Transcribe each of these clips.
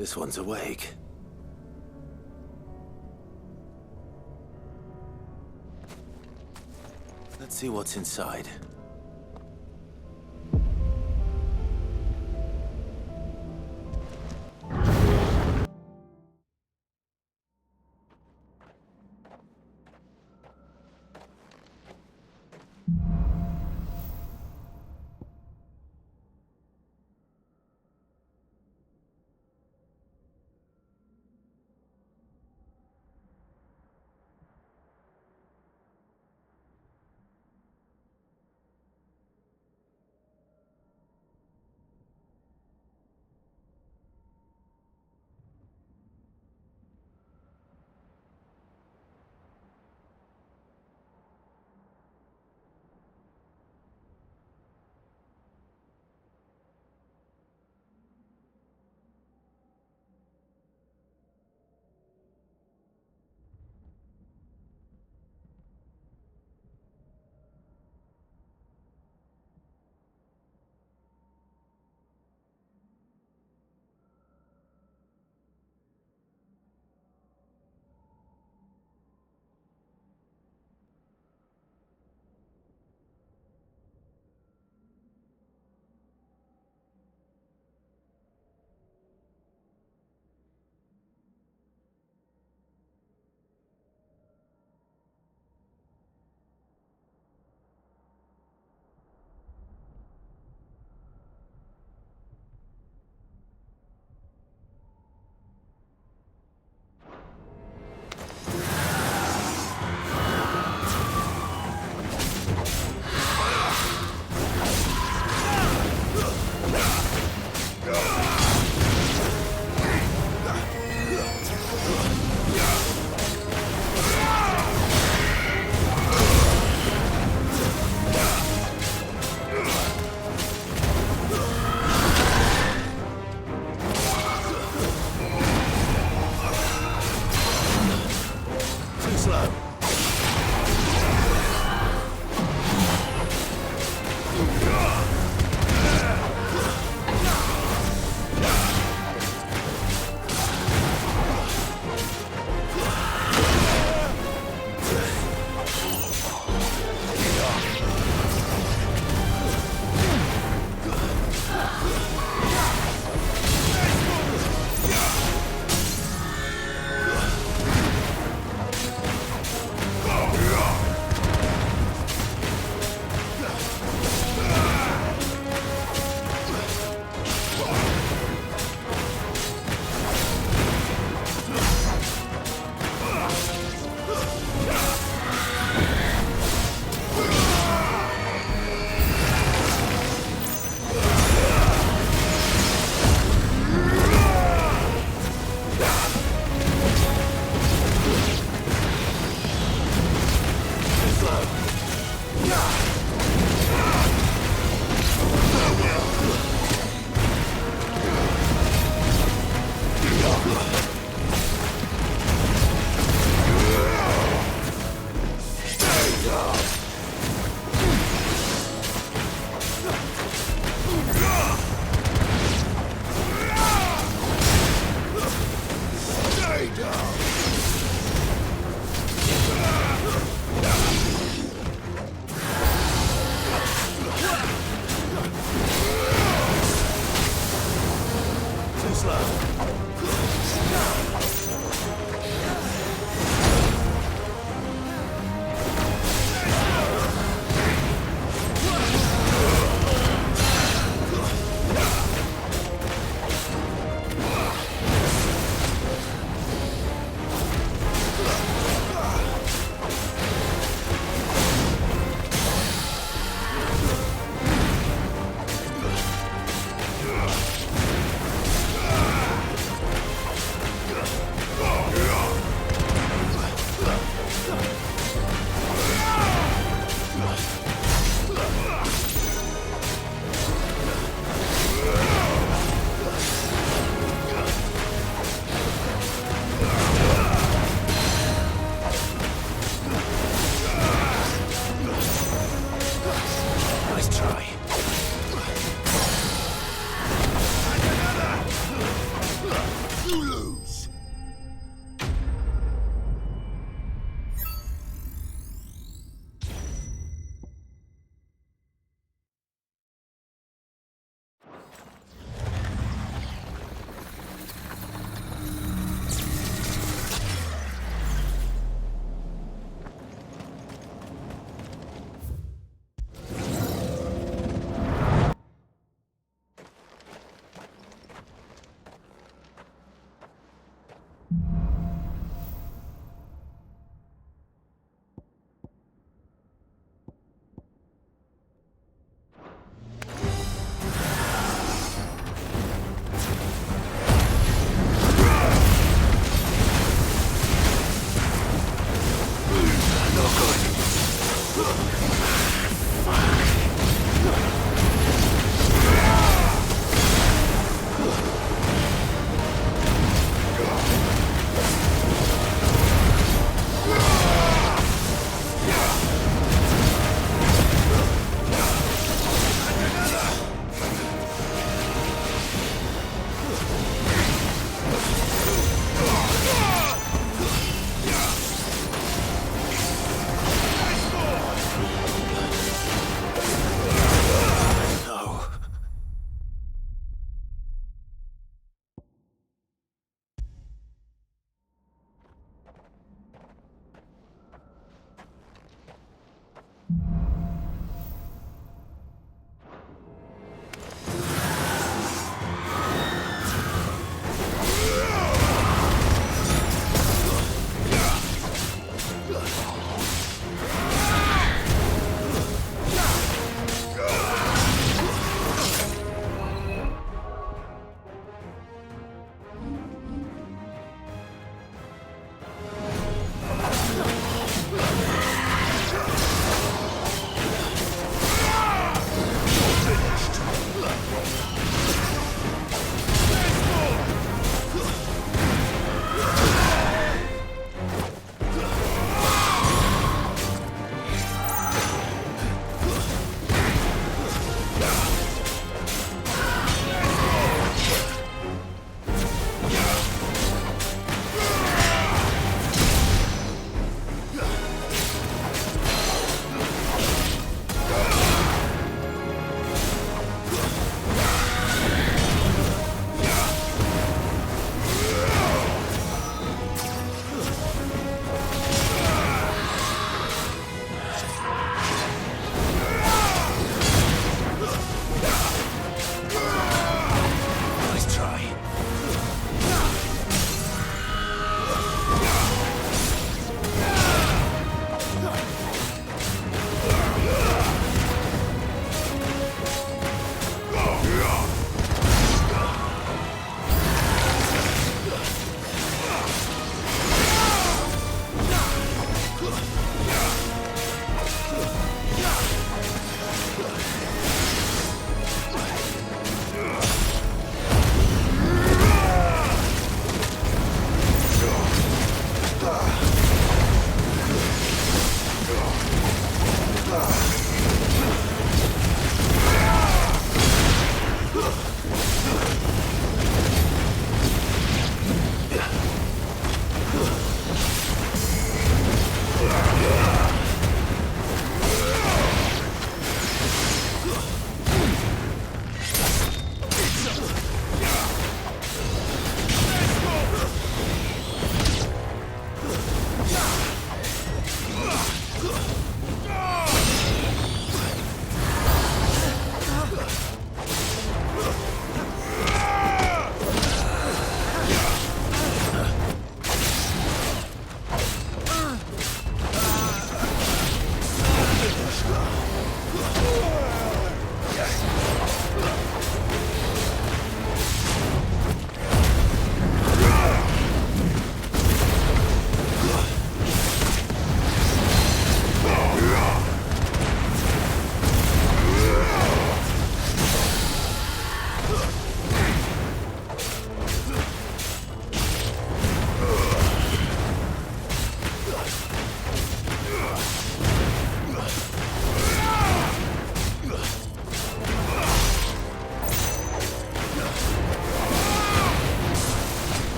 This one's awake. Let's see what's inside.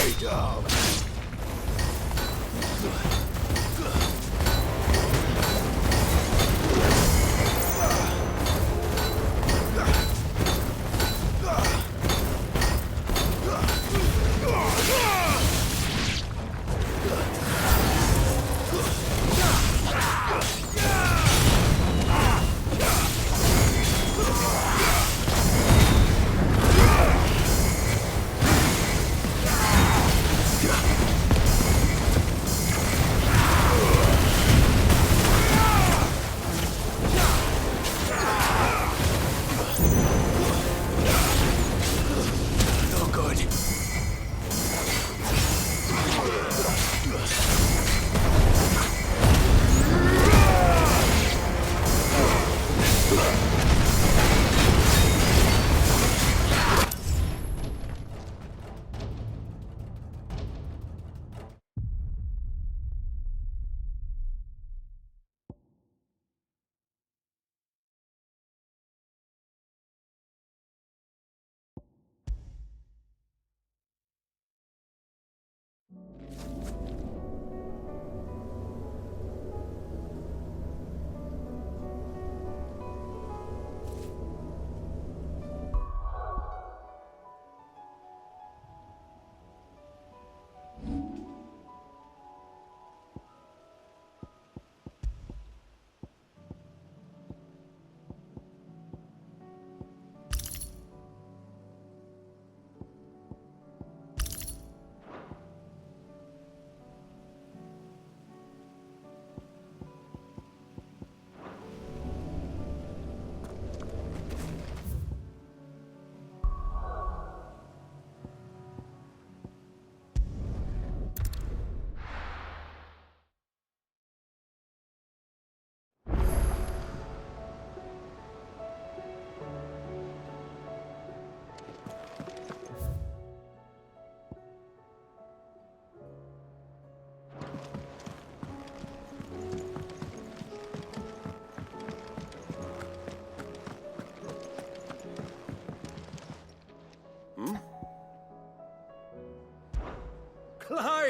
freedom!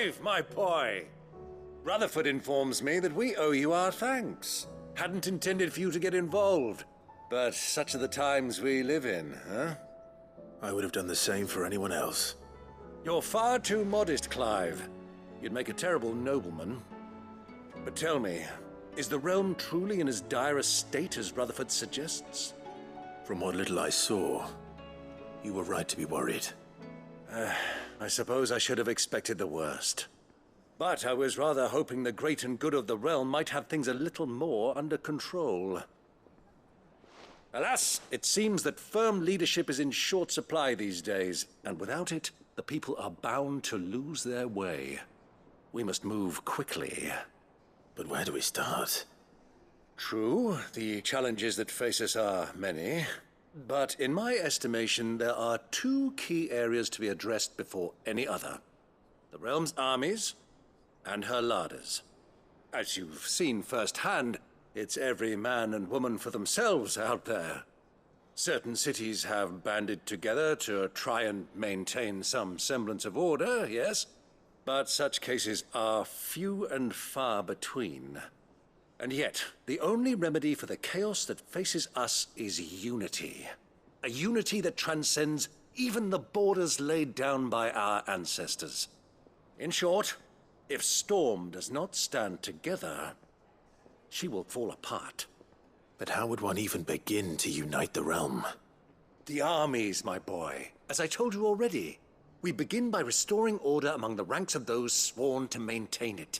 Clive, my boy! Rutherford informs me that we owe you our thanks. Hadn't intended for you to get involved, but such are the times we live in, huh? I would have done the same for anyone else. You're far too modest, Clive. You'd make a terrible nobleman. But tell me, is the realm truly in as dire a state as Rutherford suggests? From what little I saw, you were right to be worried. I suppose I should have expected the worst. But I was rather hoping the great and good of the realm might have things a little more under control. Alas, it seems that firm leadership is in short supply these days, and without it, the people are bound to lose their way. We must move quickly. But where do we start? True, the challenges that face us are many. But in my estimation, there are two key areas to be addressed before any other. The realm's armies and her larders. As you've seen firsthand, it's every man and woman for themselves out there. Certain cities have banded together to try and maintain some semblance of order, yes? But such cases are few and far between. And yet, the only remedy for the chaos that faces us is unity. A unity that transcends even the borders laid down by our ancestors. In short, if Storm does not stand together, she will fall apart. But how would one even begin to unite the realm? The armies, my boy. As I told you already, we begin by restoring order among the ranks of those sworn to maintain it.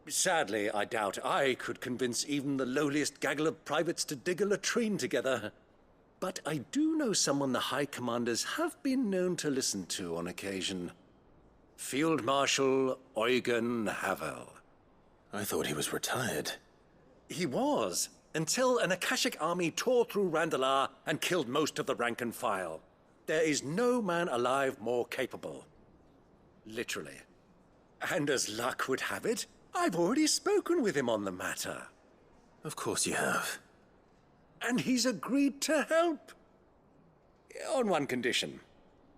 Sadly, I doubt I could convince even the lowliest gaggle of privates to dig a latrine together. But I do know someone the High Commanders have been known to listen to on occasion. Field Marshal Eugen Havel. I thought he was retired. He was, until an Akashic army tore through Randalar and killed most of the rank and file. There is no man alive more capable. Literally. And as luck would have it, I've already spoken with him on the matter. Of course you have. And he's agreed to help. On one condition.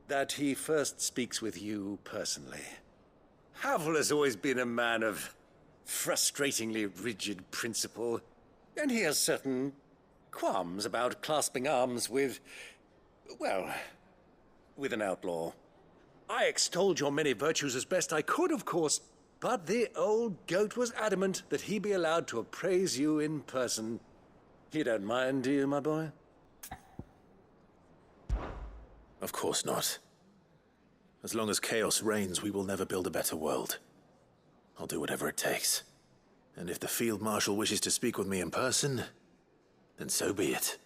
that he first speaks with you personally. Havel has always been a man of frustratingly rigid principle, and he has certain qualms about clasping arms with, well, with an outlaw. I extolled your many virtues as best I could, of course, but the old goat was adamant that he be allowed to appraise you in person. You don't mind, do you, my boy? Of course not. As long as chaos reigns, we will never build a better world. I'll do whatever it takes. And if the Field Marshal wishes to speak with me in person, then so be it.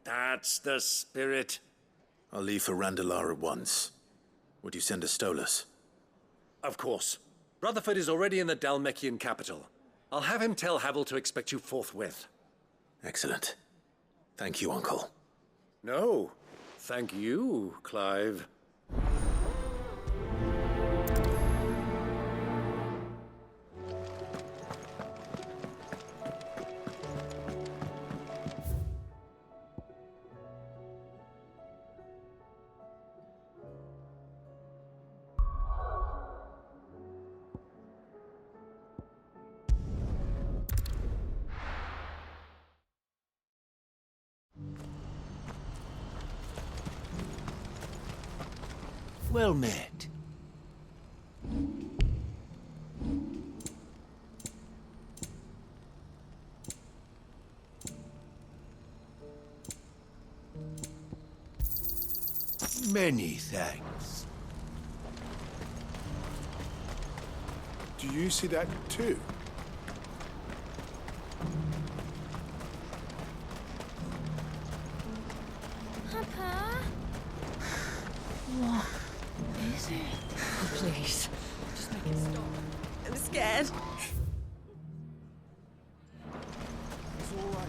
That's the spirit. I'll leave for Randalar at once. Would you send a Stolas? Of course. Rutherford is already in the Dalmekian capital. I'll have him tell Havel to expect you forthwith. Excellent. Thank you, Uncle. No, thank you, Clive. Well met. Many thanks. Do you see that too? Papa? What is it? Oh, please. Just make it stop. I'm scared. It's all right.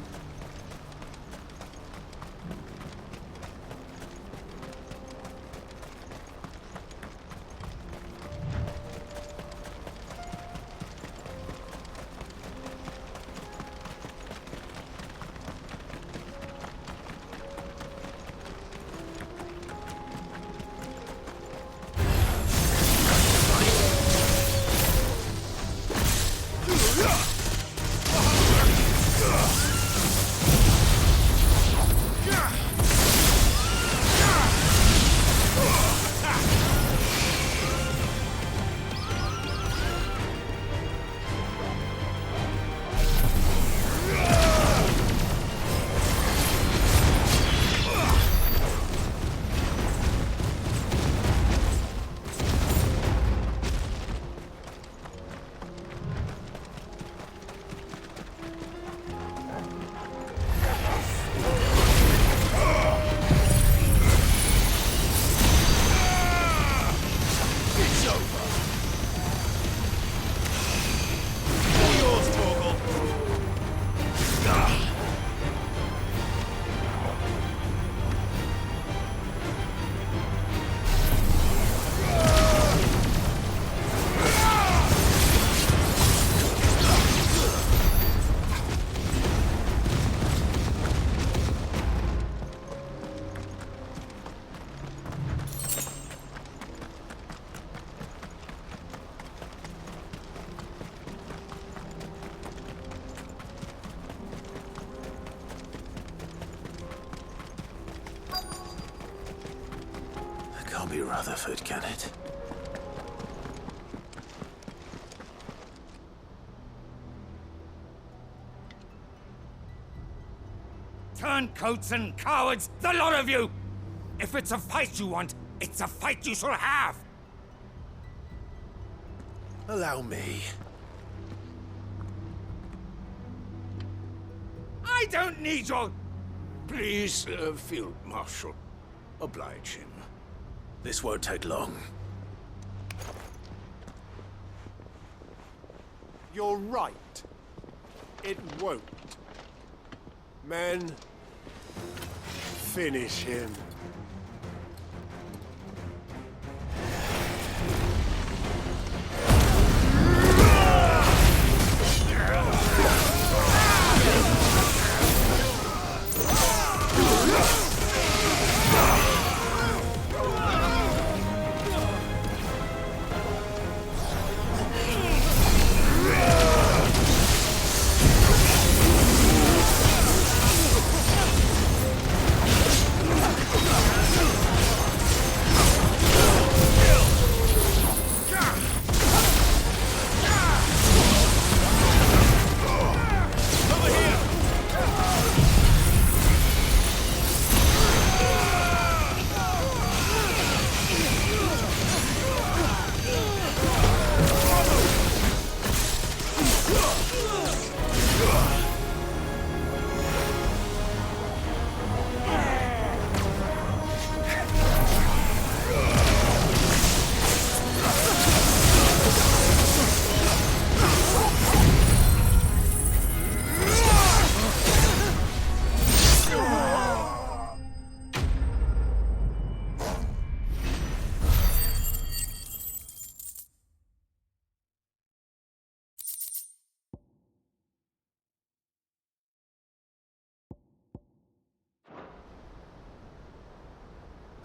Can't be Rutherford, can it? Turncoats and cowards, the lot of you! If it's a fight you want, it's a fight you shall have! Allow me. I don't need your... Please, Field Marshal, oblige him. This won't take long. You're right. It won't. Men, finish him.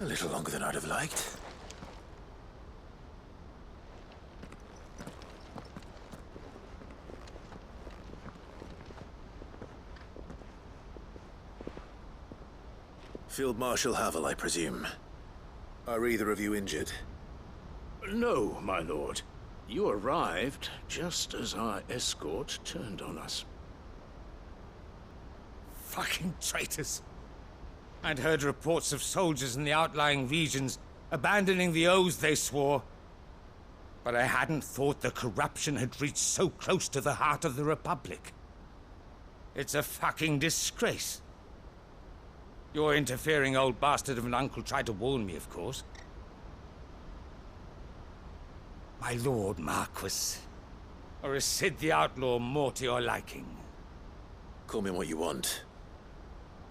A little longer than I'd have liked. Field Marshal Havel, I presume. Are either of you injured? No, my lord. You arrived just as our escort turned on us. Fucking traitors. I'd heard reports of soldiers in the outlying regions abandoning the oaths they swore. But I hadn't thought the corruption had reached so close to the heart of the Republic. It's a fucking disgrace. Your interfering old bastard of an uncle tried to warn me, of course. My lord Marquis. Or is Sid the Outlaw more to your liking? Call me what you want.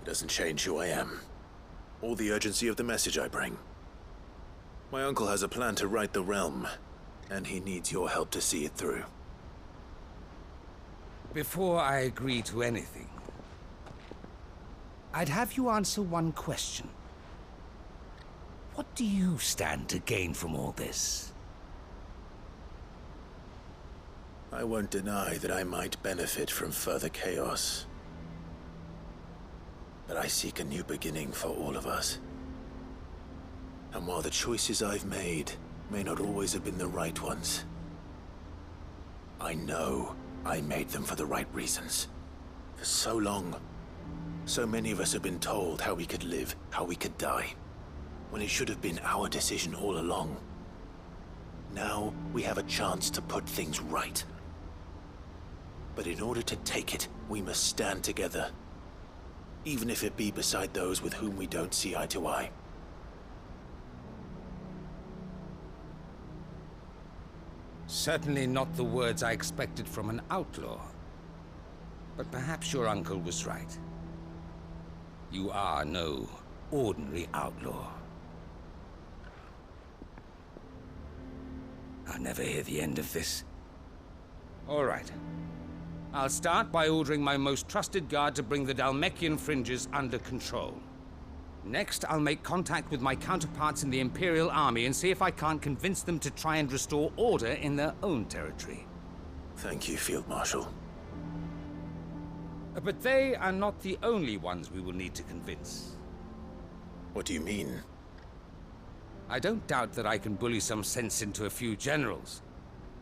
It doesn't change who I am, or the urgency of the message I bring. My uncle has a plan to right the realm, and he needs your help to see it through. Before I agree to anything, I'd have you answer one question. What do you stand to gain from all this? I won't deny that I might benefit from further chaos. But I seek a new beginning for all of us. And while the choices I've made may not always have been the right ones, I know I made them for the right reasons. For so long, so many of us have been told how we could live, how we could die, when it should have been our decision all along. Now we have a chance to put things right. But in order to take it, we must stand together. Even if it be beside those with whom we don't see eye to eye. Certainly not the words I expected from an outlaw. But perhaps your uncle was right. You are no ordinary outlaw. I'll never hear the end of this. All right. I'll start by ordering my most trusted guard to bring the Dalmekian fringes under control. Next, I'll make contact with my counterparts in the Imperial Army and see if I can't convince them to try and restore order in their own territory. Thank you, Field Marshal. But they are not the only ones we will need to convince. What do you mean? I don't doubt that I can bully some sense into a few generals.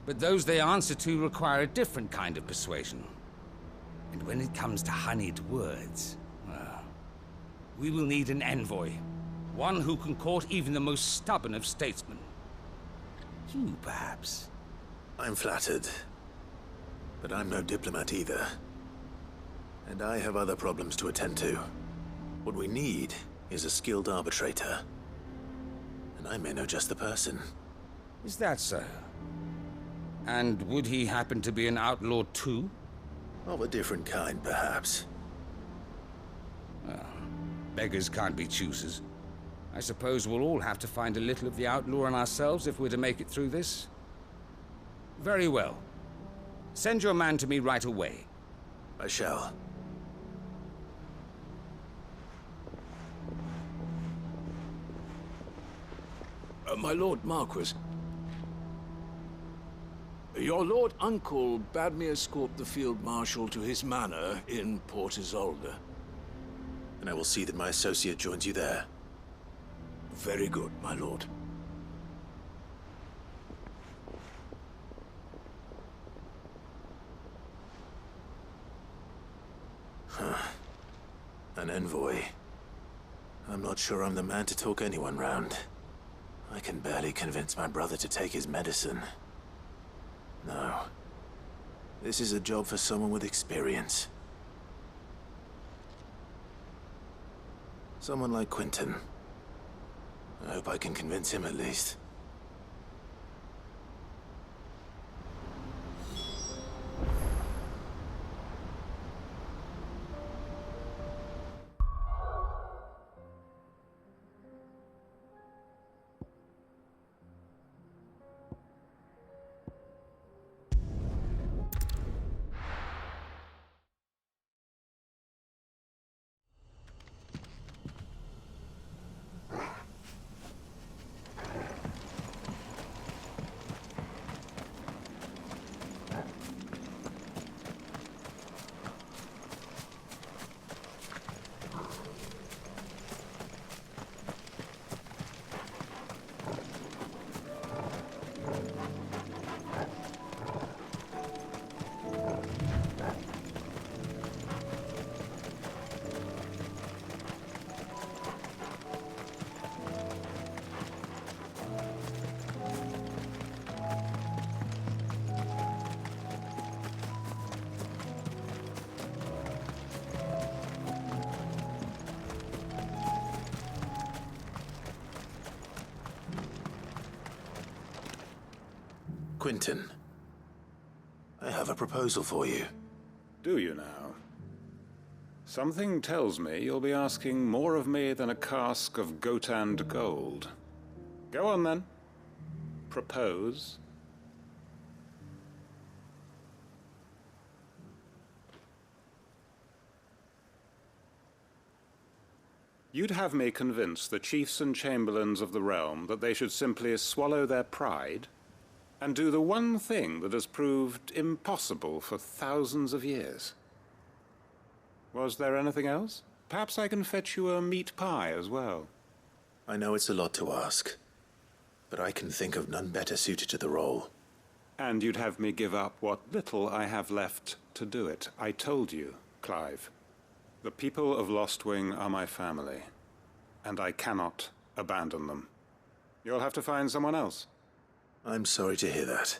But those they answer to require a different kind of persuasion. And when it comes to honeyed words, well, we will need an envoy. One who can court even the most stubborn of statesmen. You, perhaps. I'm flattered. But I'm no diplomat either. And I have other problems to attend to. What we need is a skilled arbitrator. And I may know just the person. Is that so? And would he happen to be an outlaw too? Of a different kind, perhaps. Beggars can't be choosers. I suppose we'll all have to find a little of the outlaw in ourselves if we're to make it through this. Very well. Send your man to me right away. I shall. My lord Marquis. Your lord uncle bade me escort the field marshal to his manor in Port Isolde. And I will see that my associate joins you there. Very good, my lord. An envoy. I'm not sure I'm the man to talk anyone round. I can barely convince my brother to take his medicine. No. This is a job for someone with experience. Someone like Quentin. I hope I can convince him at least. Quentin, I have a proposal for you. Do you now? Something tells me you'll be asking more of me than a cask of Gotand gold. Go on then. Propose. You'd have me convince the chiefs and chamberlains of the realm that they should simply swallow their pride and do the one thing that has proved impossible for thousands of years. Was there anything else? Perhaps I can fetch you a meat pie as well. I know it's a lot to ask, but I can think of none better suited to the role. And you'd have me give up what little I have left to do it. I told you, Clive. The people of Lostwing are my family, and I cannot abandon them. You'll have to find someone else. I'm sorry to hear that.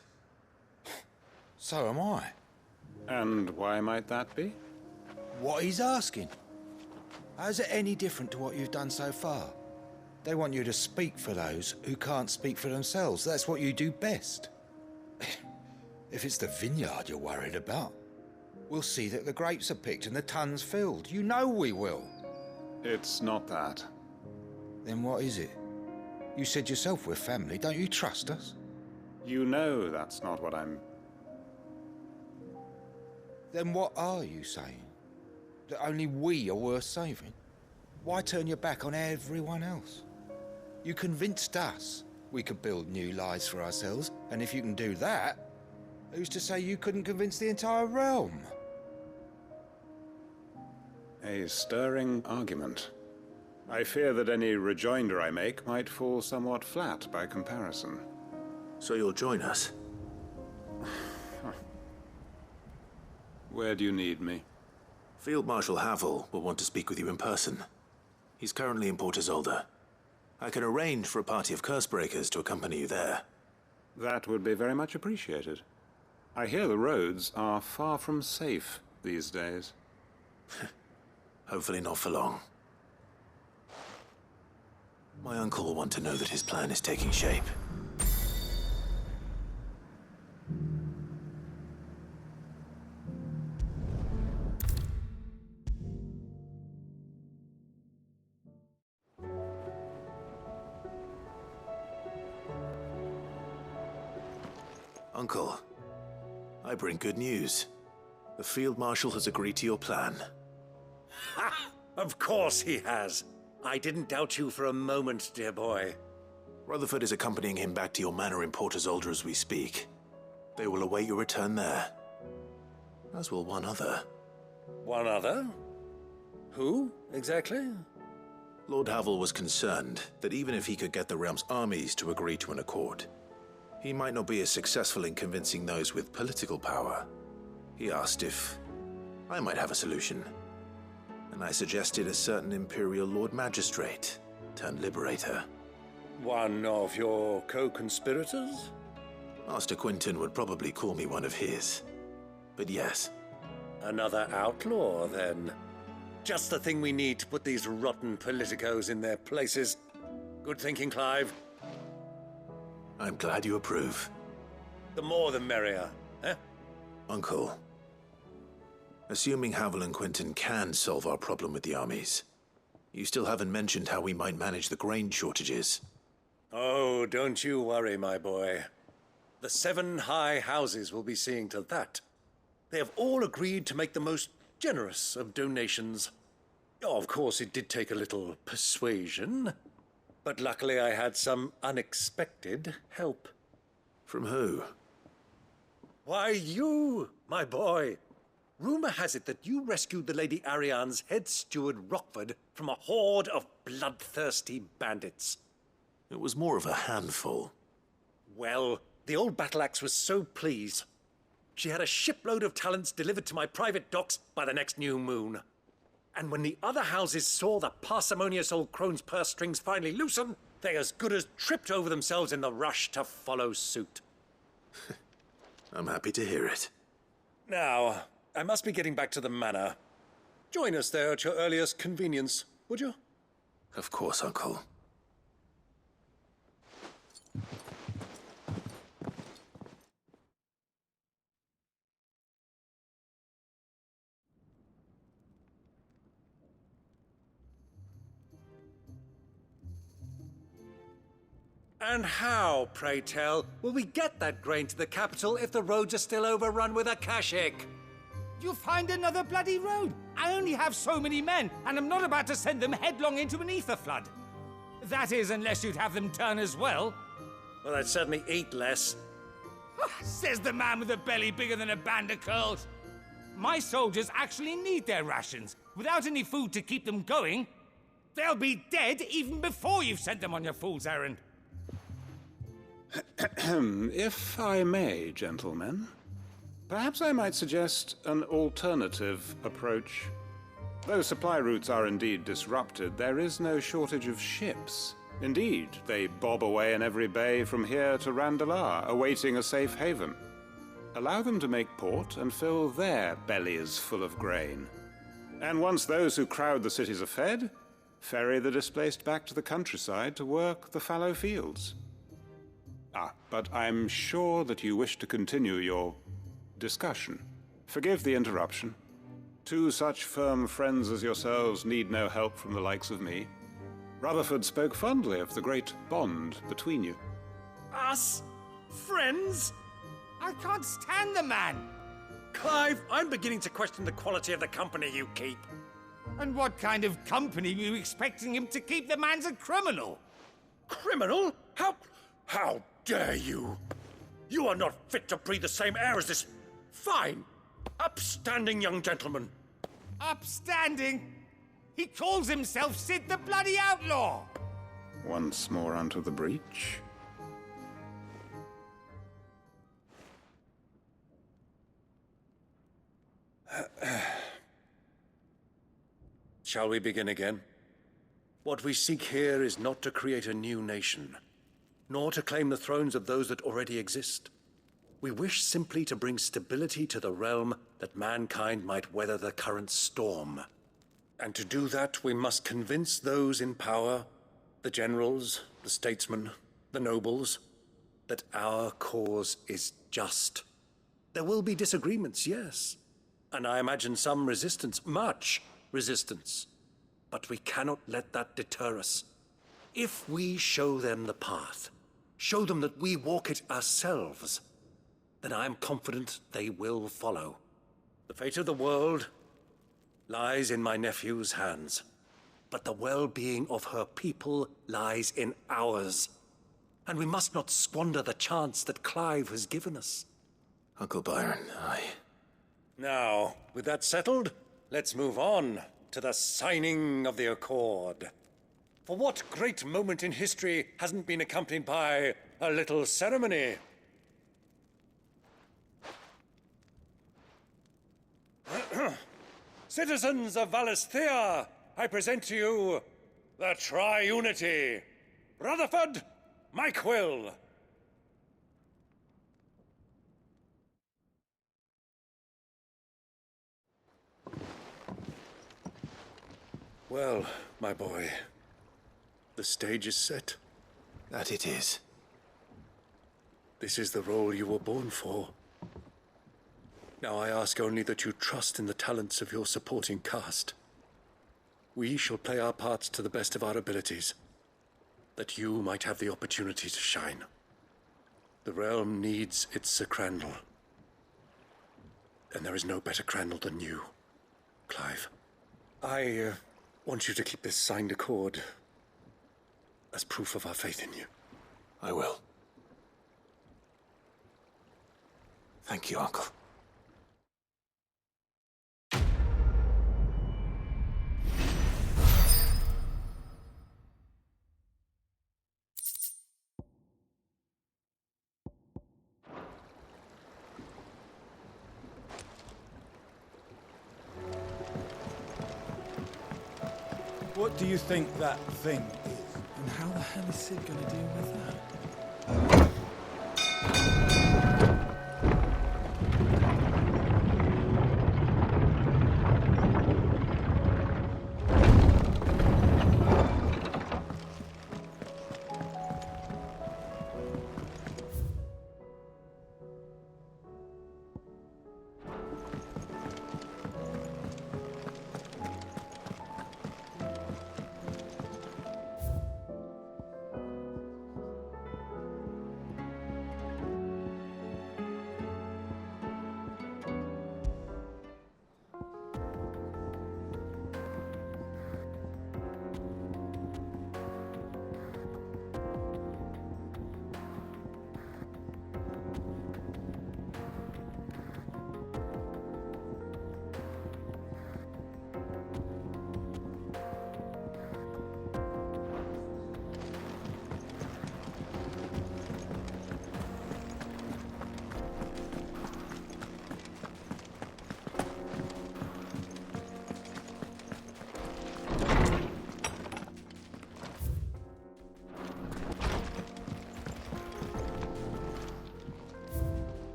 So am I. And why might that be? What he's asking. How's it any different to what you've done so far? They want you to speak for those who can't speak for themselves. That's what you do best. If it's the vineyard you're worried about, we'll see that the grapes are picked and the tons filled. You know we will. It's not that. Then what is it? You said yourself we're family. Don't you trust us? You know that's not what I'm... Then what are you saying? That only we are worth saving? Why turn your back on everyone else? You convinced us we could build new lives for ourselves, and if you can do that, who's to say you couldn't convince the entire realm? A stirring argument. I fear that any rejoinder I make might fall somewhat flat by comparison. So you'll join us? Where do you need me? Field Marshal Havel will want to speak with you in person. He's currently in Port Isolde. I can arrange for a party of Cursebreakers to accompany you there. That would be very much appreciated. I hear the roads are far from safe these days. Hopefully not for long. My uncle will want to know that his plan is taking shape. Uncle, I bring good news. The Field Marshal has agreed to your plan. Ha! Of course he has. I didn't doubt you for a moment, dear boy. Rutherford is accompanying him back to your manor in Port Isolde as we speak. They will await your return there. As will one other. One other? Who, exactly? Lord Havel was concerned that even if he could get the realm's armies to agree to an accord, he might not be as successful in convincing those with political power. He asked if I might have a solution, and I suggested a certain Imperial Lord Magistrate turned Liberator. One of your co-conspirators? Master Quentin would probably call me one of his, but yes. Another outlaw, then. Just the thing we need to put these rotten politicos in their places. Good thinking, Clive. I'm glad you approve. The more the merrier, eh? Uncle, assuming Havel and Quentin can solve our problem with the armies, you still haven't mentioned how we might manage the grain shortages. Oh, don't you worry, my boy. The 7 high houses will be seeing to that. They have all agreed to make the most generous of donations. Oh, of course, it did take a little persuasion, but luckily I had some unexpected help. From who? Why, you, my boy. Rumor has it that you rescued the Lady Ariane's head steward Rockford from a horde of bloodthirsty bandits. It was more of a handful. Well, the old battle axe was so pleased. She had a shipload of talents delivered to my private docks by the next new moon. And when the other houses saw the parsimonious old crone's purse strings finally loosen, they as good as tripped over themselves in the rush to follow suit. I'm happy to hear it. Now, I must be getting back to the manor. Join us there at your earliest convenience, would you? Of course, Uncle. And how, pray tell, will we get that grain to the capital if the roads are still overrun with Akashic? You'll find another bloody road. I only have so many men, and I'm not about to send them headlong into an ether flood. That is, unless you'd have them turn as well. Well, I'd certainly eat less. Says the man with a belly bigger than a band of curls. My soldiers actually need their rations. Without any food to keep them going, they'll be dead even before you've sent them on your fool's errand. If I may, gentlemen, perhaps I might suggest an alternative approach. Though supply routes are indeed disrupted, there is no shortage of ships. Indeed, they bob away in every bay from here to Randalar, awaiting a safe haven. Allow them to make port and fill their bellies full of grain. And once those who crowd the cities are fed, ferry the displaced back to the countryside to work the fallow fields. But I'm sure that you wish to continue your discussion. Forgive the interruption. Two such firm friends as yourselves need no help from the likes of me. Rutherford spoke fondly of the great bond between you. Us? Friends? I can't stand the man. Clive, I'm beginning to question the quality of the company you keep. And what kind of company were you expecting him to keep? The man's a criminal. Criminal? How dare you? You are not fit to breathe the same air as this fine, upstanding young gentleman. Upstanding? He calls himself Sid the Bloody Outlaw! Once more onto the breach. Shall we begin again? What we seek here is not to create a new nation, nor to claim the thrones of those that already exist. We wish simply to bring stability to the realm that mankind might weather the current storm. And to do that, we must convince those in power, the generals, the statesmen, the nobles, that our cause is just. There will be disagreements, yes. And I imagine some resistance, much resistance. But we cannot let that deter us. If we show them the path, show them that we walk it ourselves, then I am confident they will follow. The fate of the world lies in my nephew's hands, but the well-being of her people lies in ours. And we must not squander the chance that Clive has given us. Uncle Byron, Now, with that settled, let's move on to the signing of the Accord. For what great moment in history hasn't been accompanied by a little ceremony? Citizens of Valisthea, I present to you the Triunity. Rutherford, Mike Will. Well, my boy, the stage is set. that it is. This is the role you were born for. Now I ask only that you trust in the talents of your supporting cast. We shall play our parts to the best of our abilities, that you might have the opportunity to shine. The realm needs its Sir Crandall. And there is no better Crandall than you, Clive. I want you to keep this signed accord as proof of our faith in you. I will. Thank you, Uncle. What do you think that thing is? And how the hell is Sid going to deal with that?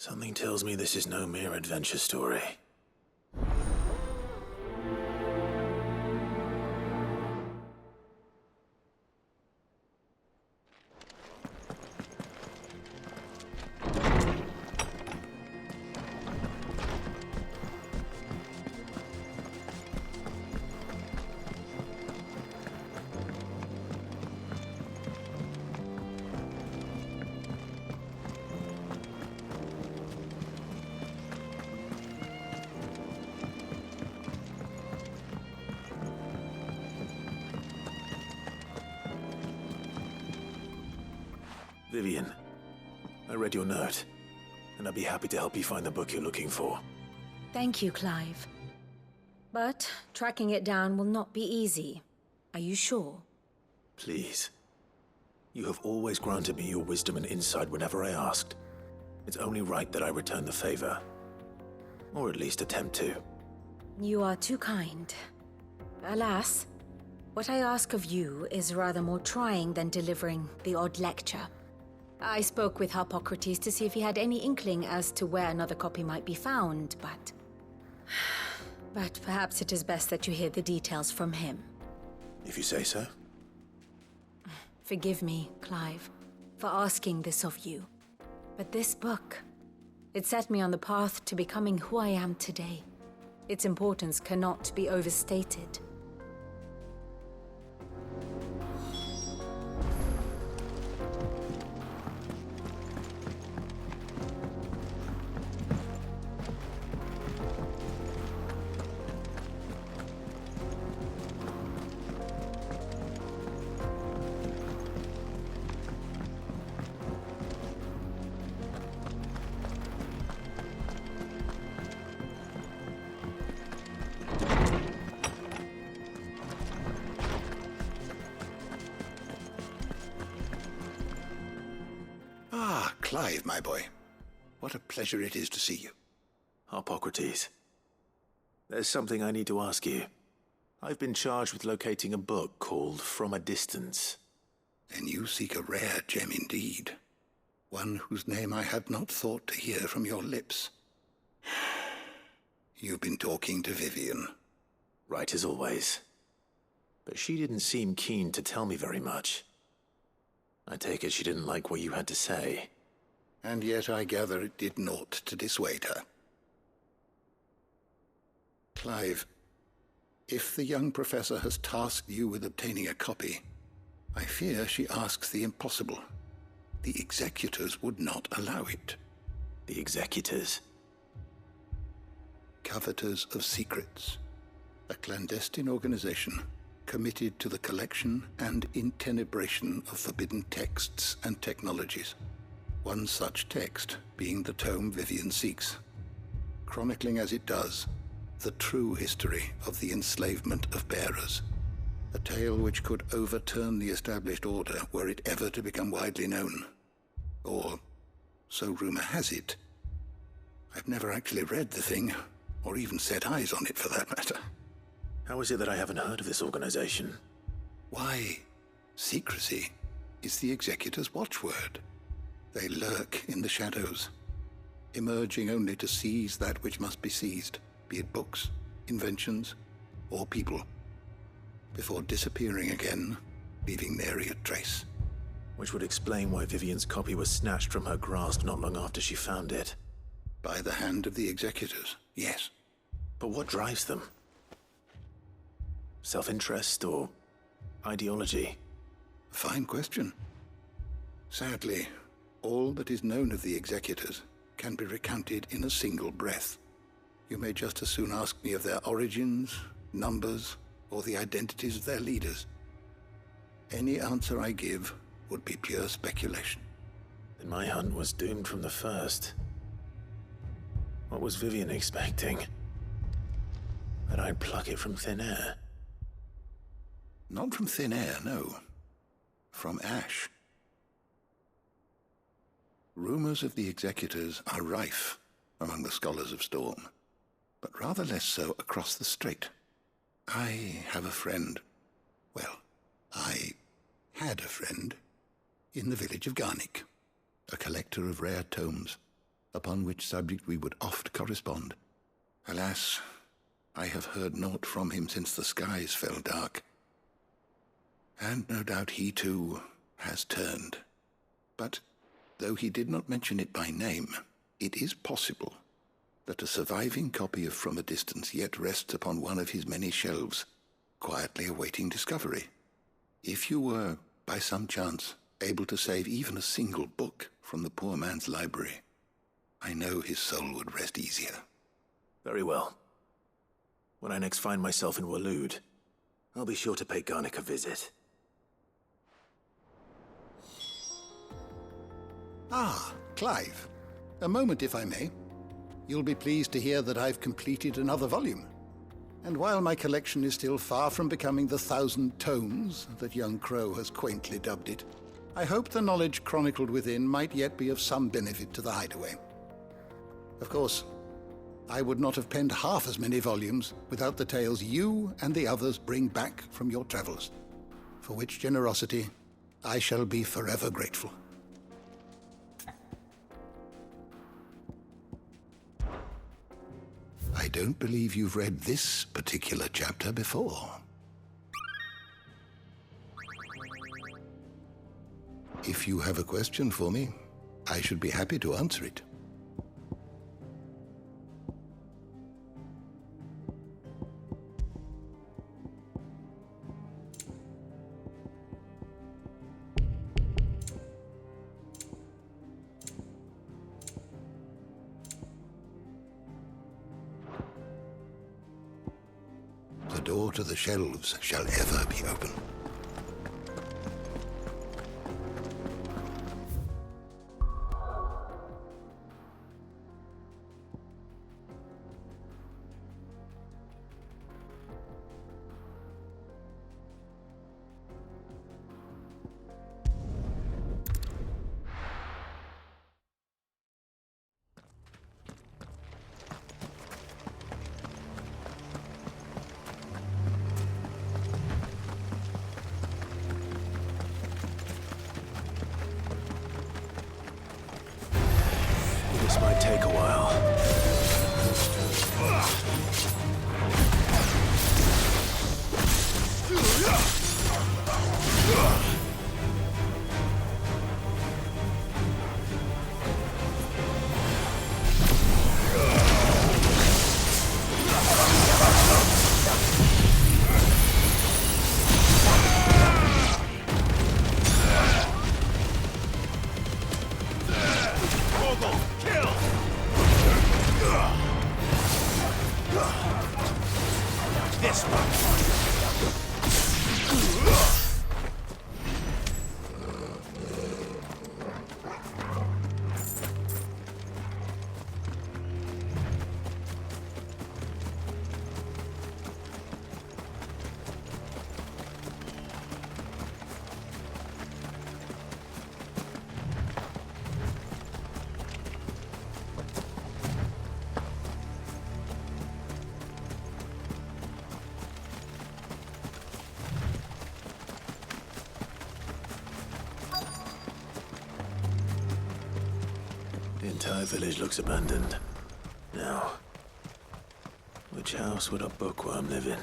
Something tells me this is no mere adventure story. Vivian, I read your note, and I'd be happy to help you find the book you're looking for. Thank you, Clive. But tracking it down will not be easy. Are you sure? Please. You have always granted me your wisdom and insight whenever I asked. It's only right that I return the favor. Or at least attempt to. You are too kind. Alas, what I ask of you is rather more trying than delivering the odd lecture. I spoke with Harpocrates to see if he had any inkling as to where another copy might be found, but... But perhaps it is best that you hear the details from him. If you say so. Forgive me, Clive, for asking this of you. But this book, it set me on the path to becoming who I am today. Its importance cannot be overstated. Clive, my boy. What a pleasure it is to see you. Harpocrates. There's something I need to ask you. I've been charged with locating a book called From a Distance. Then you seek a rare gem indeed. One whose name I had not thought to hear from your lips. You've been talking to Vivian. Right as always. But she didn't seem keen to tell me very much. I take it she didn't like what you had to say. And yet I gather it did naught to dissuade her. Clive, if the young professor has tasked you with obtaining a copy, I fear she asks the impossible. The executors would not allow it. The executors? Coveters of Secrets. A clandestine organization committed to the collection and intenebration of forbidden texts and technologies. One such text being the tome Vivian seeks, chronicling as it does the true history of the enslavement of bearers, a tale which could overturn the established order were it ever to become widely known. Or, so rumor has it. I've never actually read the thing, or even set eyes on it for that matter. How is it that I haven't heard of this organization? Why, secrecy is the executor's watchword. They lurk in the shadows, emerging only to seize that which must be seized, be it books, inventions, or people, before disappearing again, leaving nary a trace. Which would explain why Vivian's copy was snatched from her grasp not long after she found it. By the hand of the executors, yes. But what drives them? Self-interest or ideology? A fine question. Sadly, all that is known of the executors can be recounted in a single breath. You may just as soon ask me of their origins, numbers, or the identities of their leaders. Any answer I give would be pure speculation. Then my hunt was doomed from the first. What was Vivian expecting? That I'd pluck it from thin air? Not from thin air, no. From ash. Rumors of the executors are rife among the scholars of Storm, but rather less so across the strait. I have a friend. Well, I had a friend in the village of Garnick, a collector of rare tomes, upon which subject we would oft correspond. Alas, I have heard naught from him since the skies fell dark. And no doubt he too has turned. But though he did not mention it by name, it is possible that a surviving copy of From a Distance yet rests upon one of his many shelves, quietly awaiting discovery. If you were, by some chance, able to save even a single book from the poor man's library, I know his soul would rest easier. Very well. When I next find myself in Waloed, I'll be sure to pay Garnick a visit. Ah, Clive. A moment, if I may. You'll be pleased to hear that I've completed another volume. And while my collection is still far from becoming the 1,000 tomes that young Crow has quaintly dubbed it, I hope the knowledge chronicled within might yet be of some benefit to the Hideaway. Of course, I would not have penned half as many volumes without the tales you and the others bring back from your travels, for which generosity I shall be forever grateful. I don't believe you've read this particular chapter before. If you have a question for me, I should be happy to answer it. The door to the shelves shall ever be open. This might take a while. The entire village looks abandoned. Now, which house would a bookworm live in?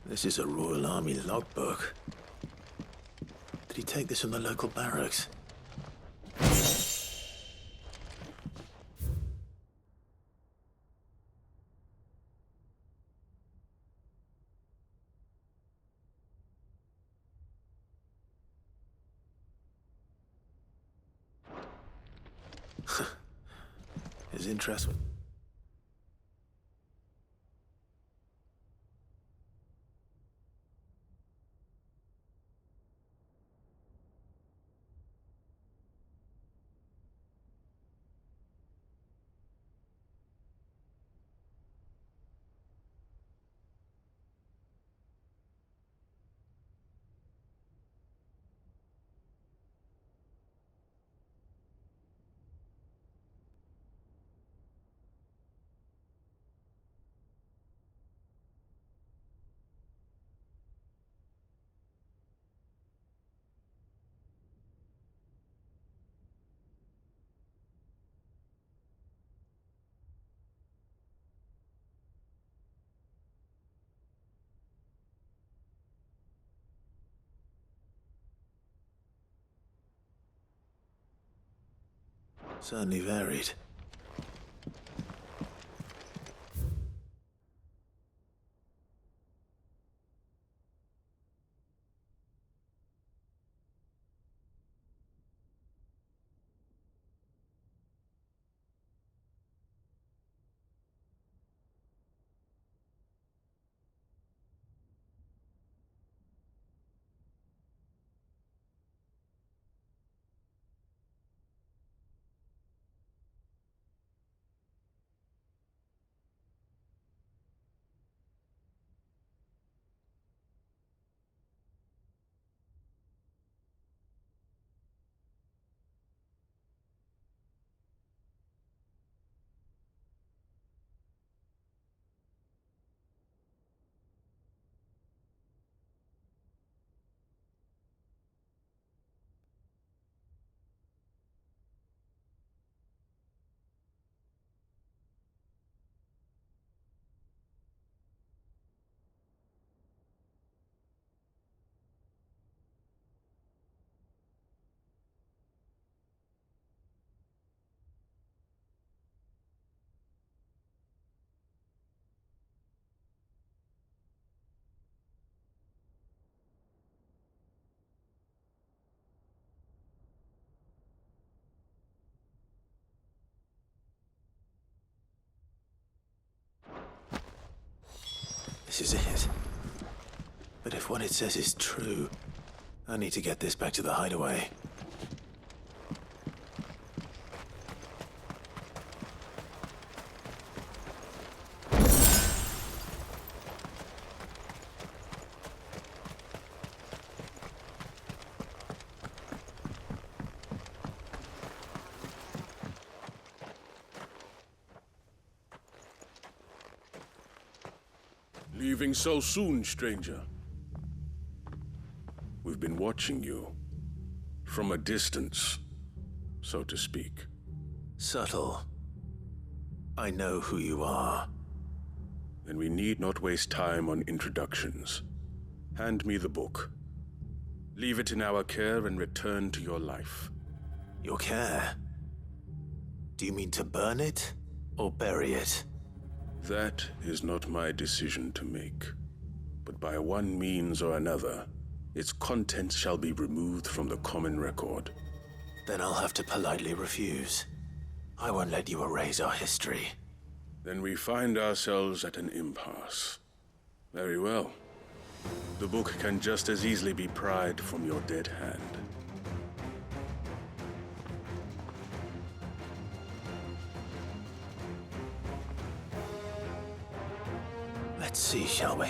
This is a Royal Army logbook. Did he take this from the local barracks? His interest was... Certainly varied. This is it. But if what it says is true, I need to get this back to the hideaway. Leaving so soon, stranger? We've been watching you. From a distance, so to speak. Subtle. I know who you are. Then we need not waste time on introductions. Hand me the book. Leave it in our care and return to your life. Your care? Do you mean to burn it or bury it? That is not my decision to make. But by one means or another, its contents shall be removed from the common record. Then I'll have to politely refuse. I won't let you erase our history. Then we find ourselves at an impasse. Very well. The book can just as easily be pried from your dead hand. Let's see, shall we?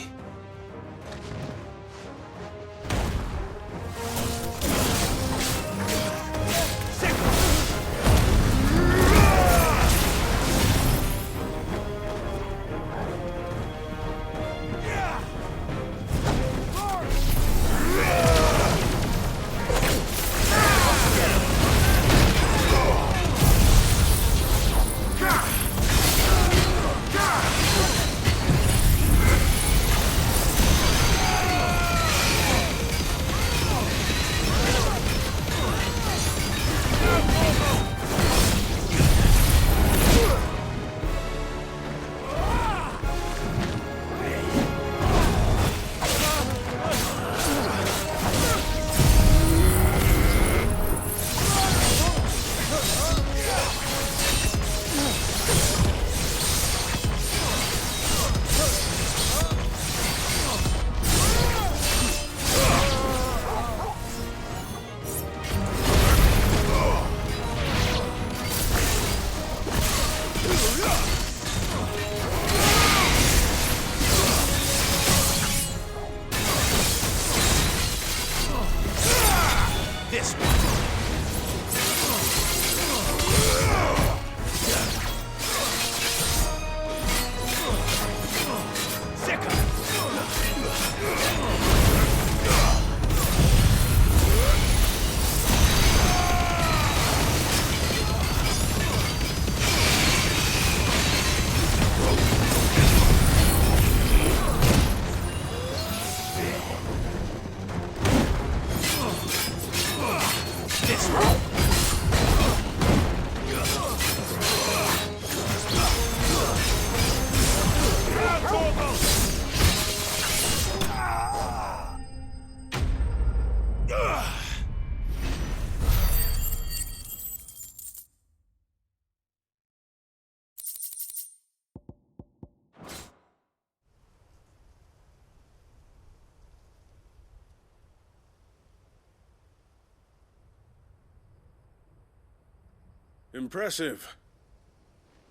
Impressive.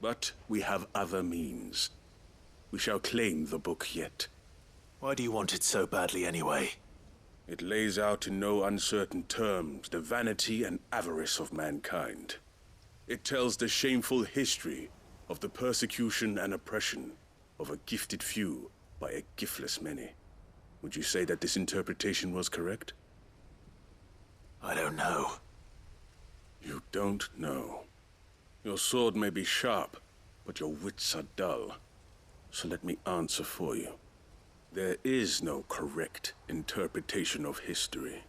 But we have other means. We shall claim the book yet. Why do you want it so badly anyway? It lays out in no uncertain terms the vanity and avarice of mankind. It tells the shameful history of the persecution and oppression of a gifted few by a giftless many. Would you say that this interpretation was correct? I don't know. You don't know. Your sword may be sharp, but your wits are dull. So let me answer for you. There is no correct interpretation of history.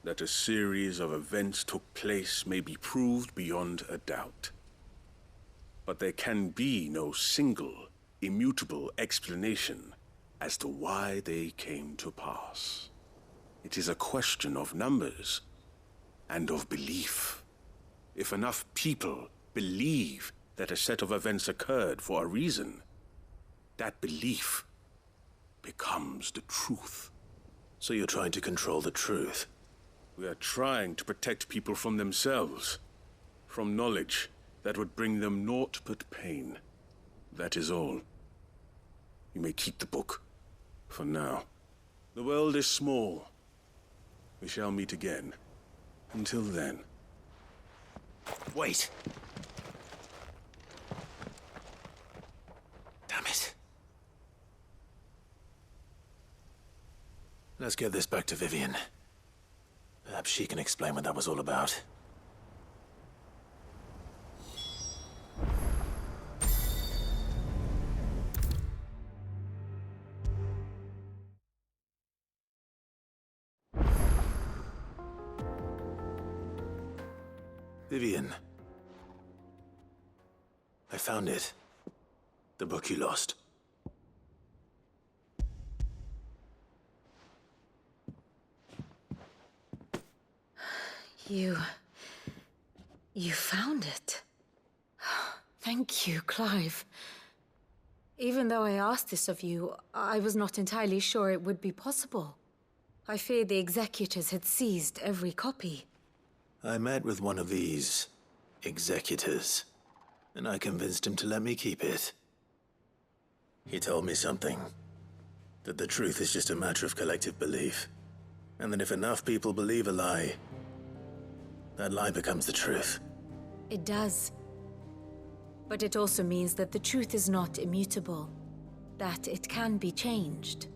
That a series of events took place may be proved beyond a doubt. But there can be no single, immutable explanation as to why they came to pass. It is a question of numbers and of belief. If enough people believe that a set of events occurred for a reason, that belief becomes the truth. So you're trying to control the truth? We are trying to protect people from themselves, from knowledge that would bring them naught but pain. That is all. You may keep the book, for now. The world is small. We shall meet again. Until then. Wait! Damn it. Let's get this back to Vivian. Perhaps she can explain what that was all about. Vivian. I found it. The book you lost. You found it. Thank you, Clive. Even though I asked this of you, I was not entirely sure it would be possible. I feared the executors had seized every copy. I met with one of these executors, and I convinced him to let me keep it. He told me something. That the truth is just a matter of collective belief. And that if enough people believe a lie, that lie becomes the truth. It does. But it also means that the truth is not immutable. That it can be changed.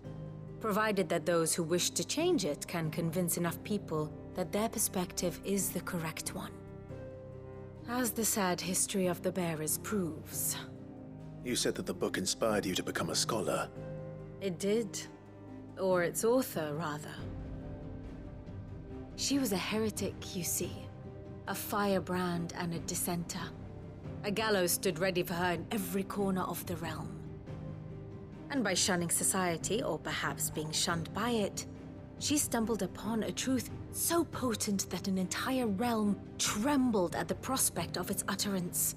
Provided that those who wish to change it can convince enough people that their perspective is the correct one. As the sad history of the bearers proves. You said that the book inspired you to become a scholar. It did. Or its author, rather. She was a heretic, you see. A firebrand and a dissenter. A gallows stood ready for her in every corner of the realm. And by shunning society, or perhaps being shunned by it, she stumbled upon a truth so potent that an entire realm trembled at the prospect of its utterance.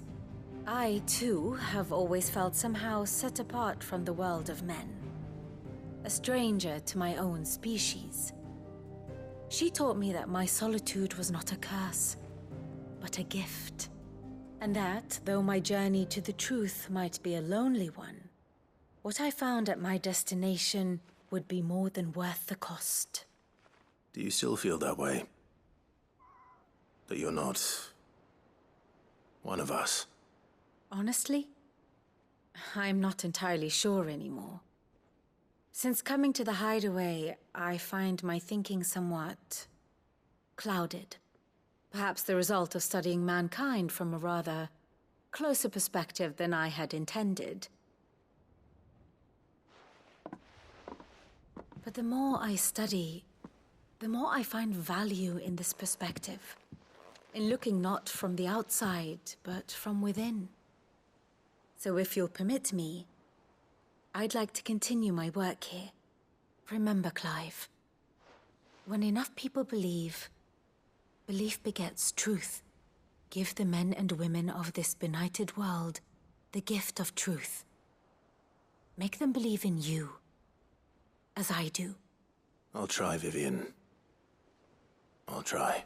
I, too, have always felt somehow set apart from the world of men. A stranger to my own species. She taught me that my solitude was not a curse, but a gift. And that, though my journey to the truth might be a lonely one, what I found at my destination would be more than worth the cost. Do you still feel that way? That you're not one of us? Honestly, I'm not entirely sure anymore. Since coming to the hideaway, I find my thinking somewhat clouded. Perhaps the result of studying mankind from a rather closer perspective than I had intended. But the more I study, the more I find value in this perspective. In looking not from the outside, but from within. So if you'll permit me, I'd like to continue my work here. Remember, Clive, when enough people believe, belief begets truth. Give the men and women of this benighted world the gift of truth. Make them believe in you, as I do. I'll try, Vivian. I'll try.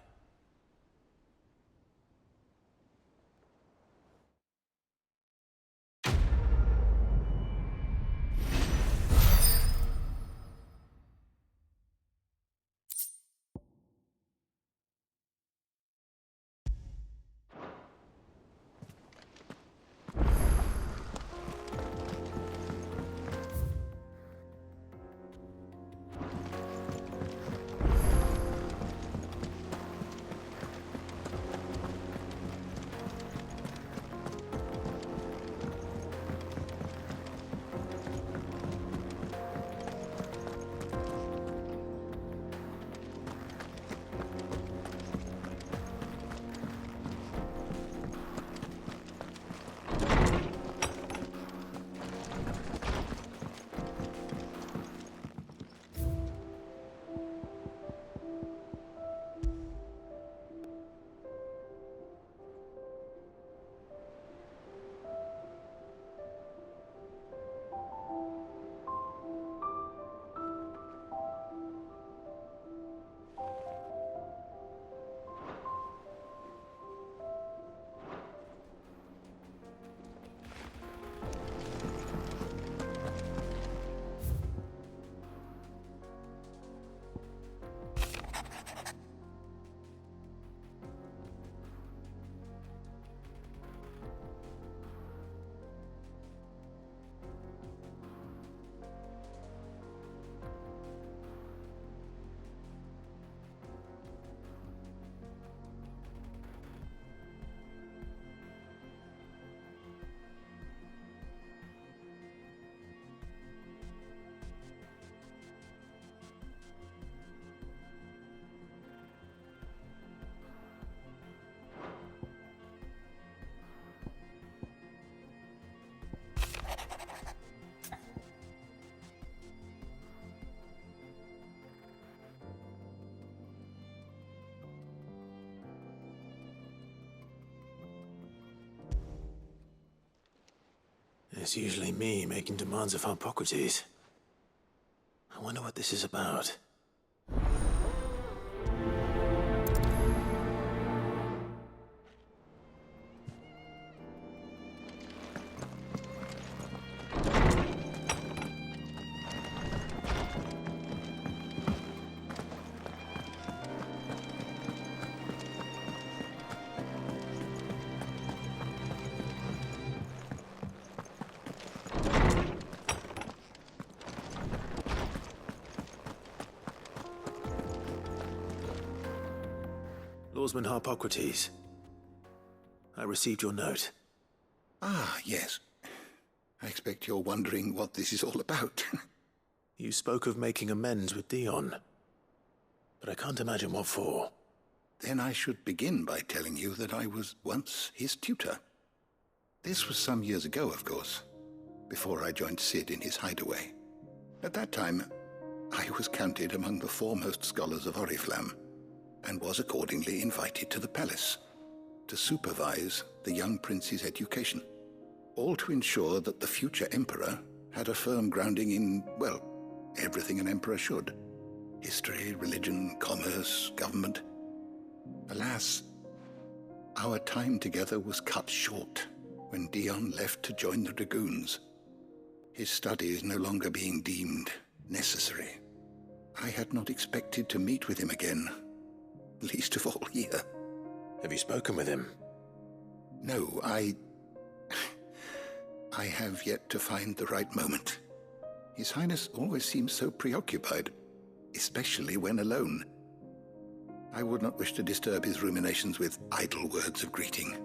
It's usually me making demands of Hippocrates. I wonder what this is about. Lawsman Hippocrates. I received your note. Ah, yes. I expect you're wondering what this is all about. You spoke of making amends with Dion, but I can't imagine what for. Then I should begin by telling you that I was once his tutor. This was some years ago, of course, before I joined Sid in his hideaway. At that time, I was counted among the foremost scholars of Oriflamme, and was accordingly invited to the palace to supervise the young prince's education, all to ensure that the future emperor had a firm grounding in, well, everything an emperor should. History, religion, commerce, government. Alas, our time together was cut short when Dion left to join the Dragoons, his studies no longer being deemed necessary. I had not expected to meet with him again, least of all here. Have you spoken with him? No, I have yet to find the right moment. His Highness always seems so preoccupied, especially when alone. I would not wish to disturb his ruminations with idle words of greeting,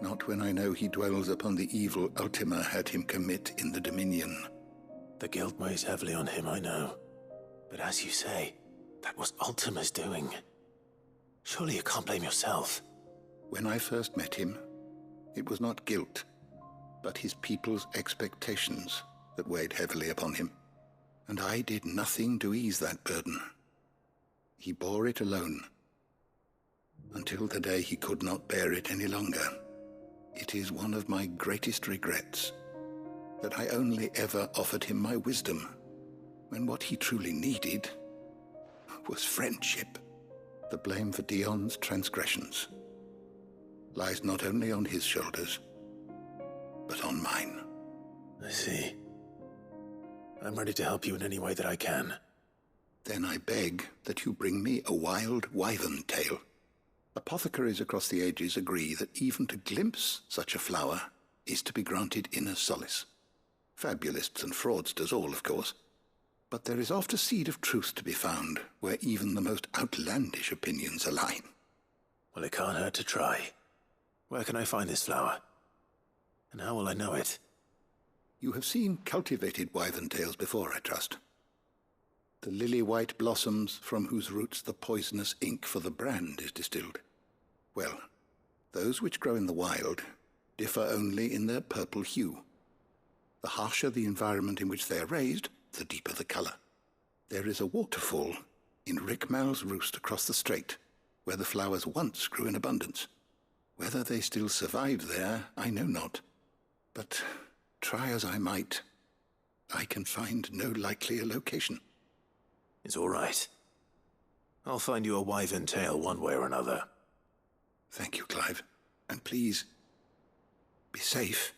not when I know he dwells upon the evil Ultima had him commit in the Dominion. The guilt weighs heavily on him, I know. But as you say, that was Ultima's doing. Surely you can't blame yourself. When I first met him, it was not guilt, but his people's expectations that weighed heavily upon him. And I did nothing to ease that burden. He bore it alone, until the day he could not bear it any longer. It is one of my greatest regrets that I only ever offered him my wisdom, when what he truly needed was friendship. The blame for Dion's transgressions lies not only on his shoulders, but on mine. I see. I'm ready to help you in any way that I can. Then I beg that you bring me a wild wyvern tail. Apothecaries across the ages agree that even to glimpse such a flower is to be granted inner solace. Fabulists and fraudsters all, of course. But there is oft a seed of truth to be found where even the most outlandish opinions align. Well, it can't hurt to try. Where can I find this flower? And how will I know it? You have seen cultivated wyvern tails before, I trust. The lily-white blossoms from whose roots the poisonous ink for the brand is distilled. Well, those which grow in the wild differ only in their purple hue. The harsher the environment in which they are raised, the deeper the color. There is a waterfall in Rickmal's roost across the strait, where the flowers once grew in abundance. Whether they still survive there, I know not. But try as I might, I can find no likelier location. It's all right. I'll find you a wyvern tail one way or another. Thank you, Clive. And please, be safe.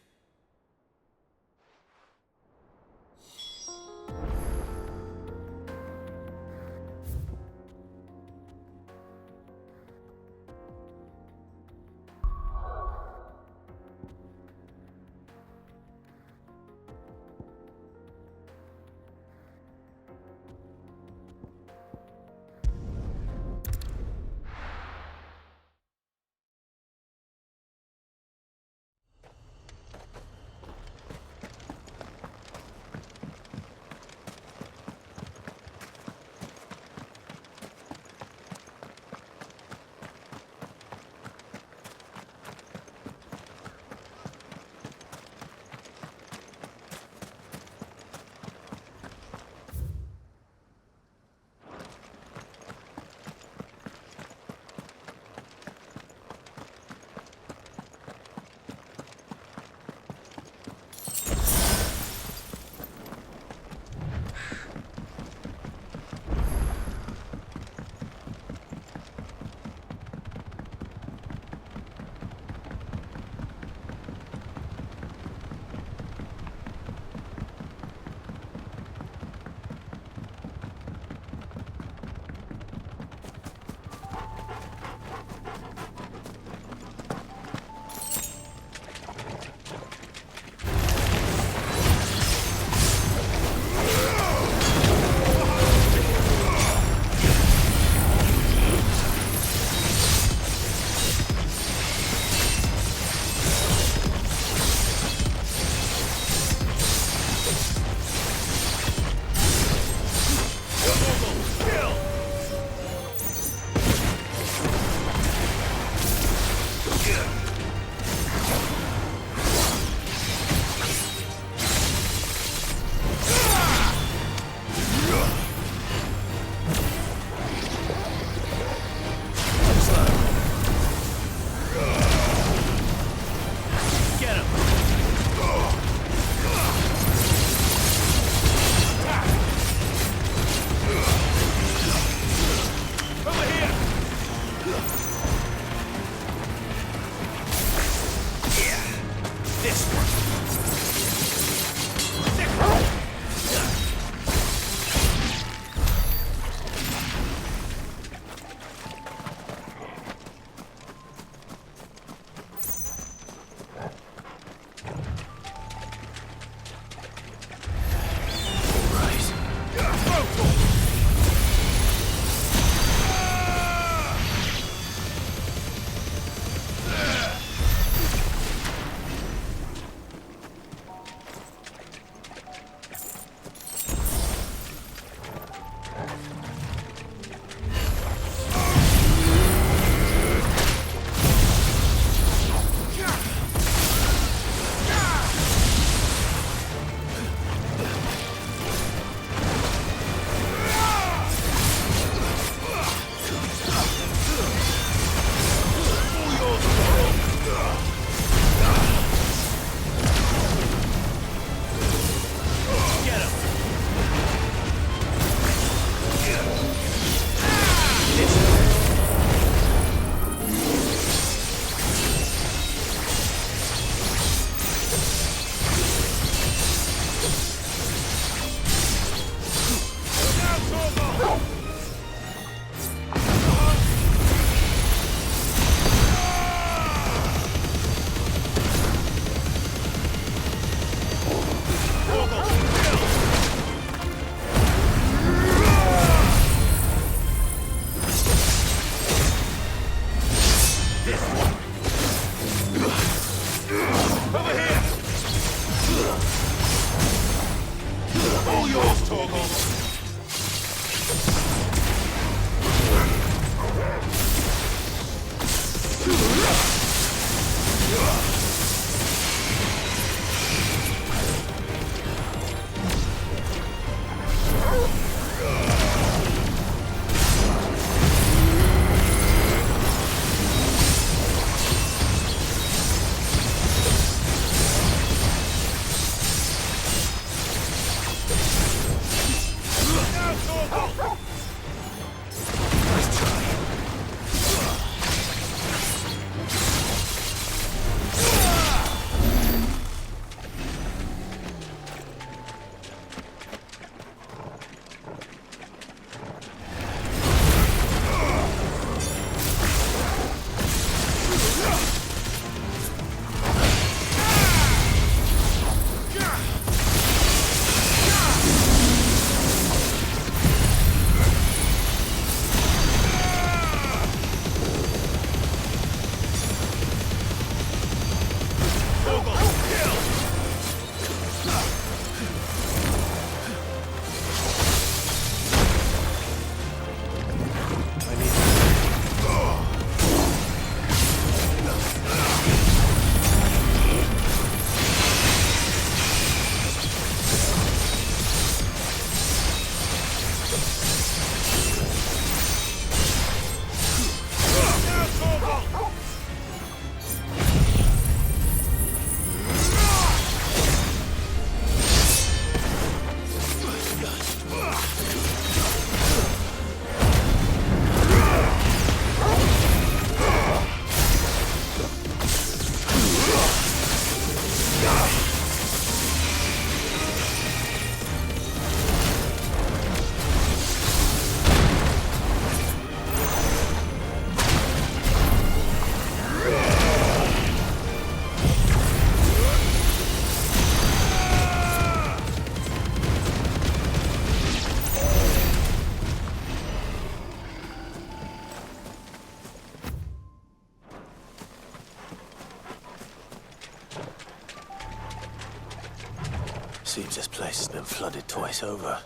Seems this place has been flooded twice over.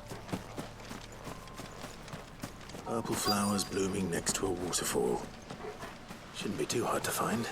Purple flowers blooming next to a waterfall. Shouldn't be too hard to find.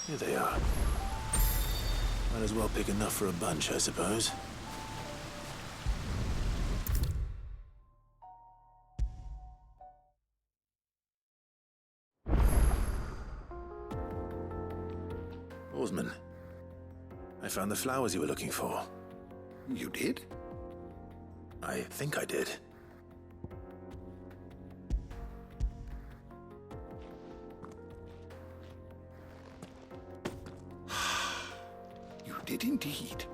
Here they are. Might as well pick enough for a bunch, I suppose. Oarsman, I found the flowers you were looking for. You did? I think I did. You did indeed.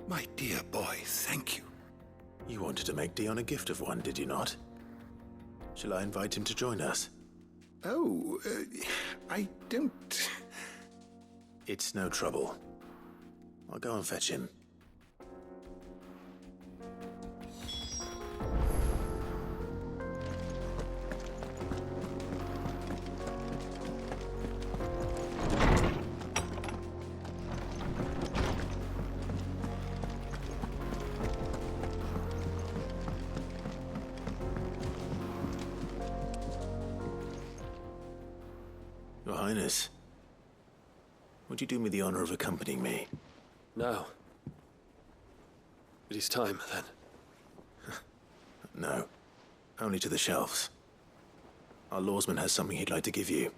My dear boy, thank you. You wanted to make Dion a gift of one, did you not? Shall I invite him to join us? Oh, I don't... It's no trouble. I'll go and fetch him. Your Highness, would you do me the honor of accompanying me? Now. It is time, then. No. Only to the shelves. Our lawsman has something he'd like to give you.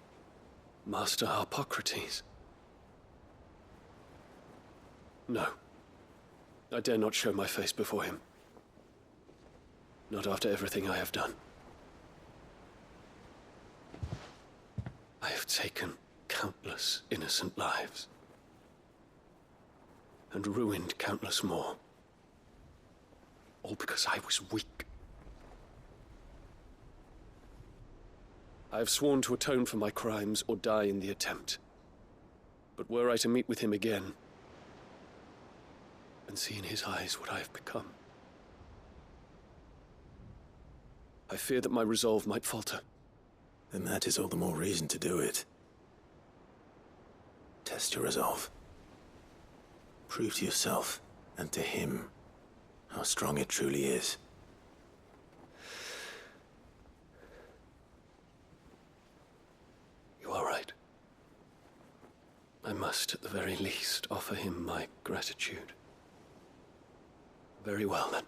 Master Harpocrates. No. I dare not show my face before him. Not after everything I have done. I have taken countless innocent lives. And ruined countless more. All because I was weak. I have sworn to atone for my crimes or die in the attempt. But were I to meet with him again, and see in his eyes what I have become, I fear that my resolve might falter. Then that is all the more reason to do it. Test your resolve. Prove to yourself, and to him, how strong it truly is. You are right. I must, at the very least, offer him my gratitude. Very well, then.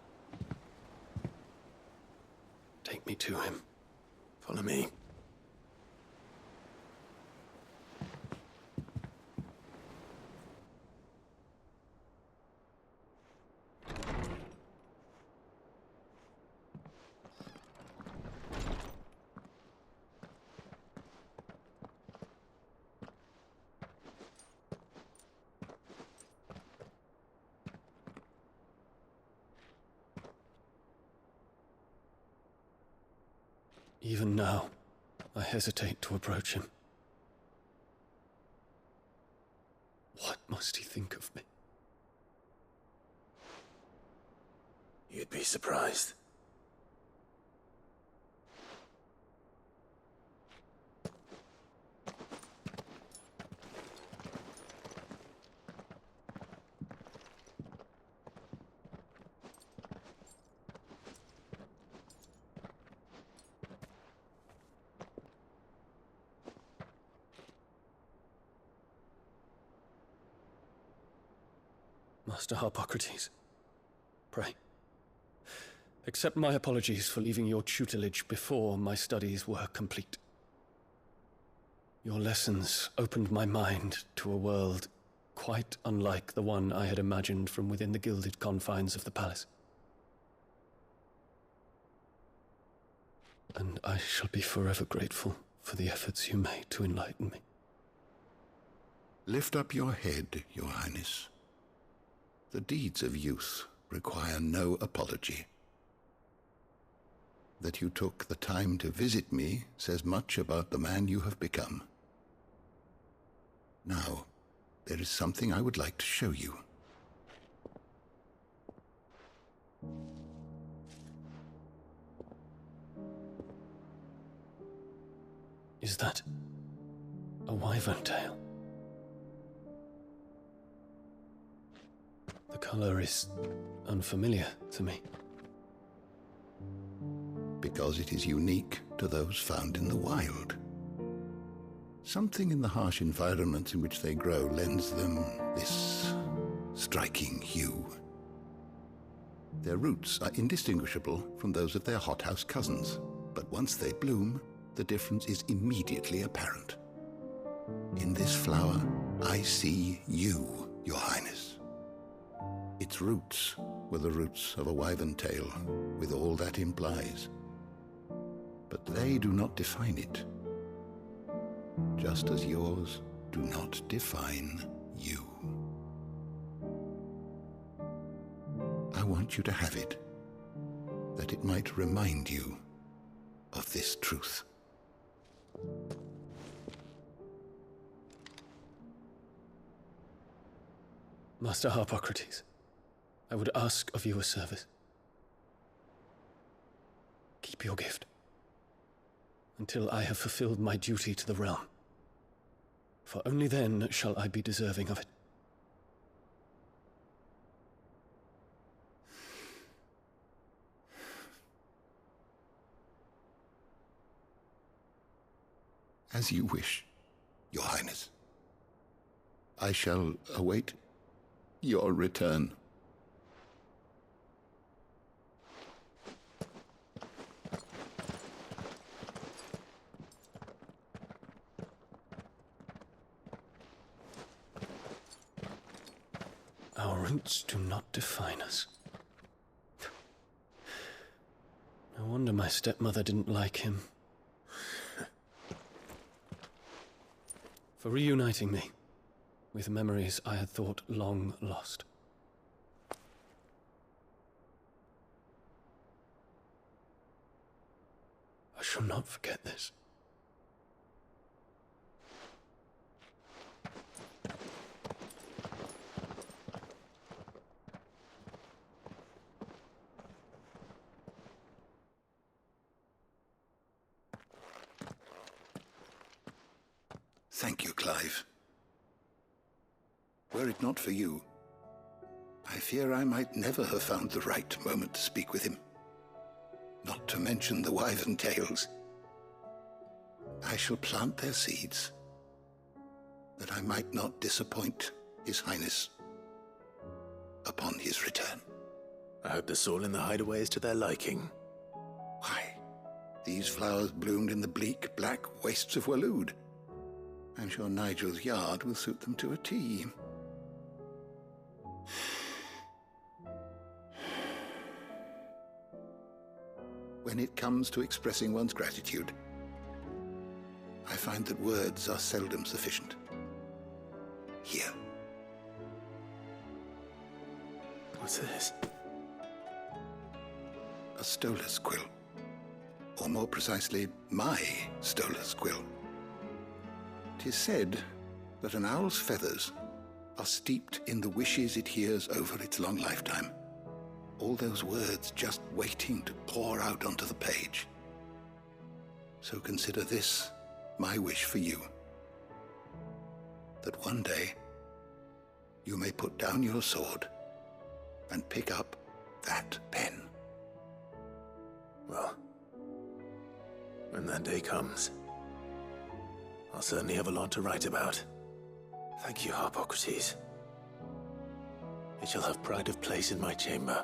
Take me to him. Follow me. Even now, I hesitate to approach him. What must he think of me? You'd be surprised. Master Harpocrates, pray, accept my apologies for leaving your tutelage before my studies were complete. Your lessons opened my mind to a world quite unlike the one I had imagined from within the gilded confines of the palace. And I shall be forever grateful for the efforts you made to enlighten me. Lift up your head, Your Highness. The deeds of youth require no apology. That you took the time to visit me says much about the man you have become. Now, there is something I would like to show you. Is that a wyvern tail? The color is unfamiliar to me. Because it is unique to those found in the wild. Something in the harsh environments in which they grow lends them this striking hue. Their roots are indistinguishable from those of their hothouse cousins, but once they bloom, the difference is immediately apparent. In this flower, I see you, Your Highness. Its roots were the roots of a wyvern tail, with all that implies. But they do not define it. Just as yours do not define you. I want you to have it, that it might remind you of this truth. Master Harpocrates, I would ask of you a service. Keep your gift until I have fulfilled my duty to the realm, for only then shall I be deserving of it. As you wish, Your Highness. I shall await your return. Our roots do not define us. No wonder my stepmother didn't like him. For reuniting me with memories I had thought long lost. I shall not forget this. Thank you, Clive. Were it not for you, I fear I might never have found the right moment to speak with him. Not to mention the wyvern tales. I shall plant their seeds, that I might not disappoint His Highness upon his return. I hope the soil in the hideaway is to their liking. Why, these flowers bloomed in the bleak, black wastes of Waloed. I'm sure Nigel's yard will suit them to a T. When it comes to expressing one's gratitude, I find that words are seldom sufficient. Here. What's this? A stolas quill. Or more precisely, my stolas quill. 'Tis said that an owl's feathers are steeped in the wishes it hears over its long lifetime. All those words just waiting to pour out onto the page. So consider this my wish for you. That one day you may put down your sword and pick up that pen. Well, when that day comes, I'll certainly have a lot to write about. Thank you, Harpocrates. It shall have pride of place in my chamber.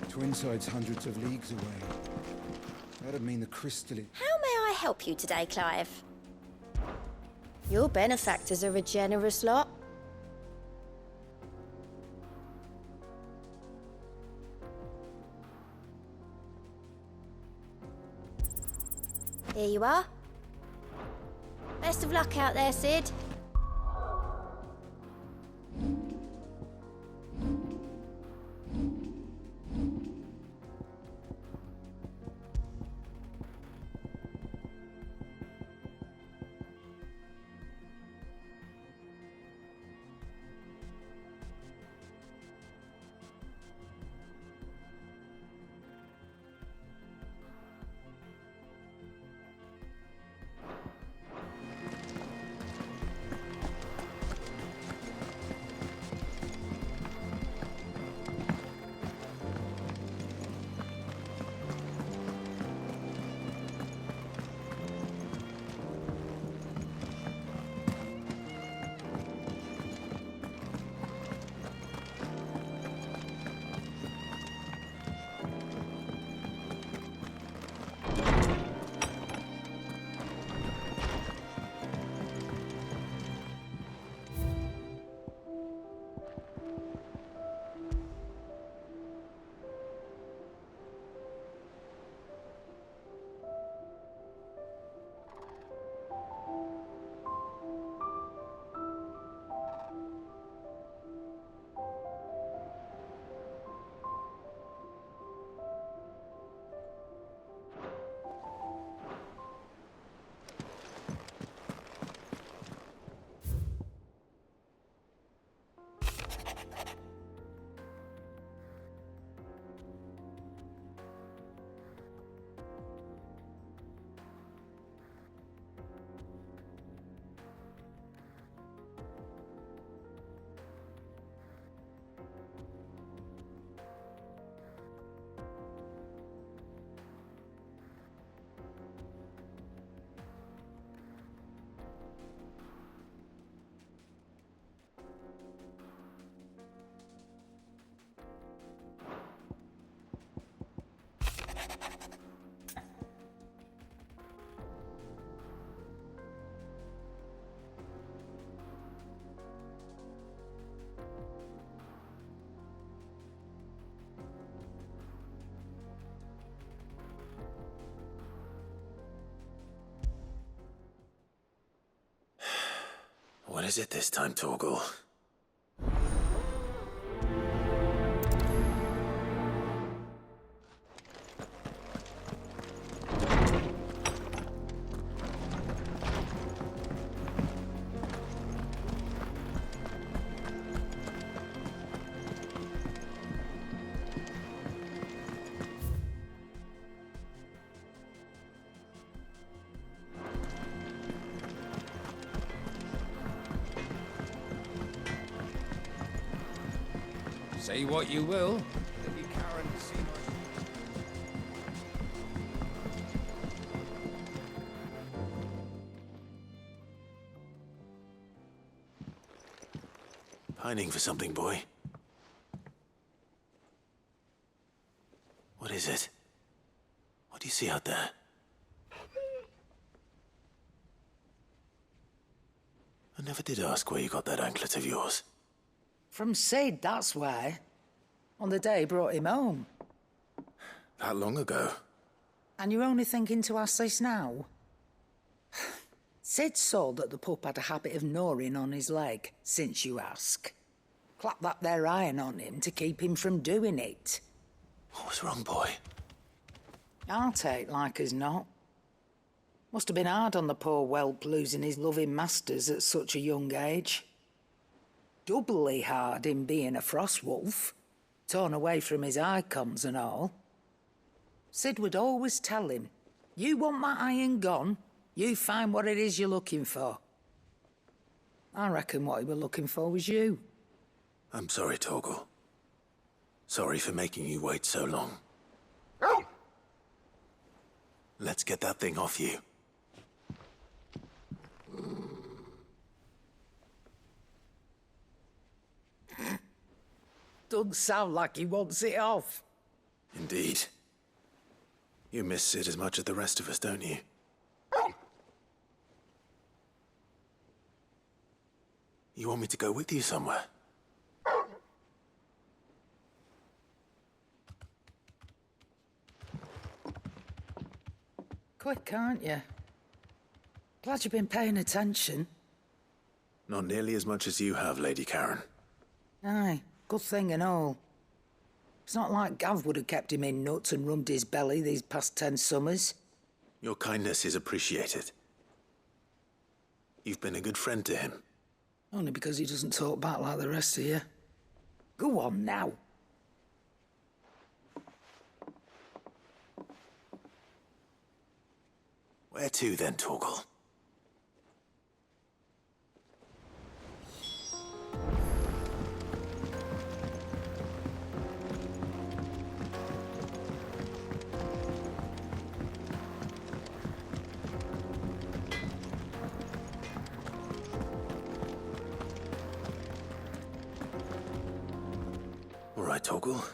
Twinside's hundreds of leagues away. That'd mean the crystal... How may I help you today, Clive? Your benefactors are a generous lot. Here you are. Best of luck out there, Sid. What is it this time, Torgal? Say what you will. Pining for something, boy. What is it? What do you see out there? I never did ask where you got that anklet of yours. From Sid, that's why. On the day he brought him home. That long ago? And you're only thinking to ask this now? Sid saw that the pup had a habit of gnawing on his leg, since you ask. Clap that there iron on him to keep him from doing it. What was wrong, boy? I'll take like as not. Must have been hard on the poor whelp losing his loving masters at such a young age. Doubly hard in being a frost wolf, torn away from his icons and all. Sid would always tell him, you want that iron gone, you find what it is you're looking for. I reckon what he was looking for was you. I'm sorry, Torgal. Sorry for making you wait so long. Let's get that thing off you. Doesn't sound like he wants it off. Indeed. You miss Sid as much as the rest of us, don't you? You want me to go with you somewhere? Quick, aren't you? Glad you've been paying attention. Not nearly as much as you have, Lady Karen. Aye, good thing and all. It's not like Gav would have kept him in nuts and rubbed his belly these past 10 summers. Your kindness is appreciated. You've been a good friend to him. Only because he doesn't talk back like the rest of you. Go on now. Where to then, Torgal? All right, Torgal.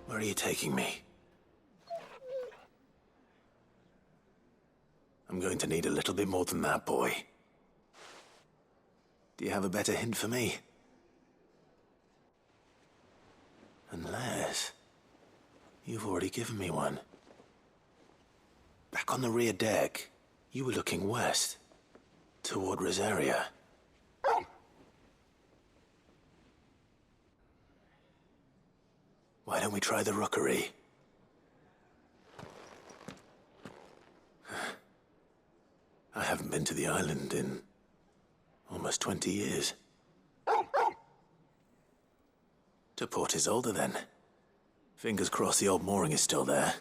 Where are you taking me? I'm going to need a little bit more than that, boy. Do you have a better hint for me? Unless... you've already given me one. Back on the rear deck, you were looking west, toward Rosaria. Why don't we try the rookery? I haven't been to the island in almost 20 years. To Port Isolde, then. Fingers crossed the old mooring is still there.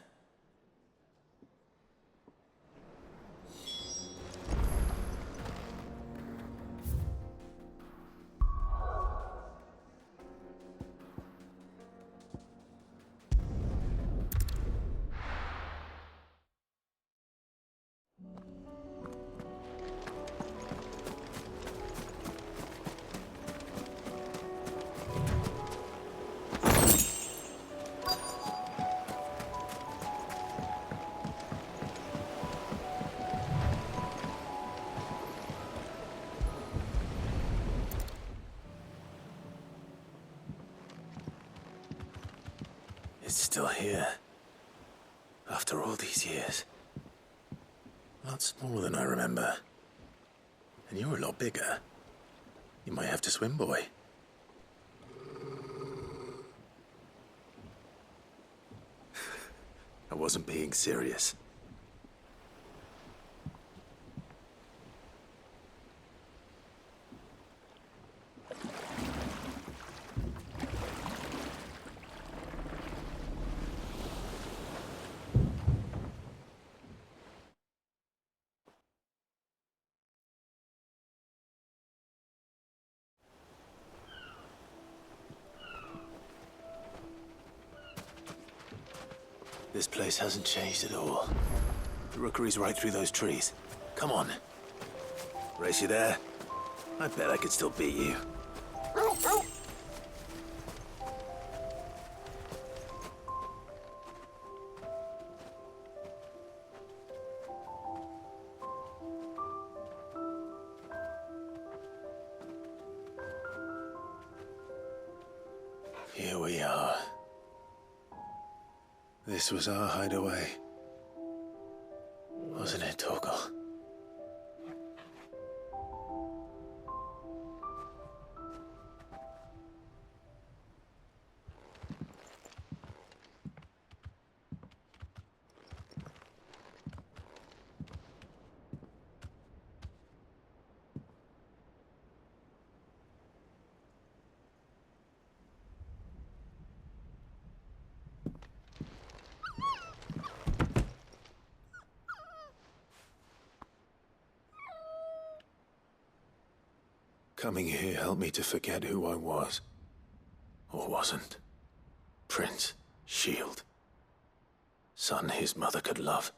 It's still here. After all these years. A lot smaller than I remember. And you're a lot bigger. You might have to swim, boy. I wasn't being serious. This place hasn't changed at all. The rookery's right through those trees. Come on. Race you there? I bet I could still beat you. Here we are. This was our hideaway. Wasn't it, Torgal? Coming here helped me to forget who I was. Or wasn't. Prince, shield. Son his mother could love.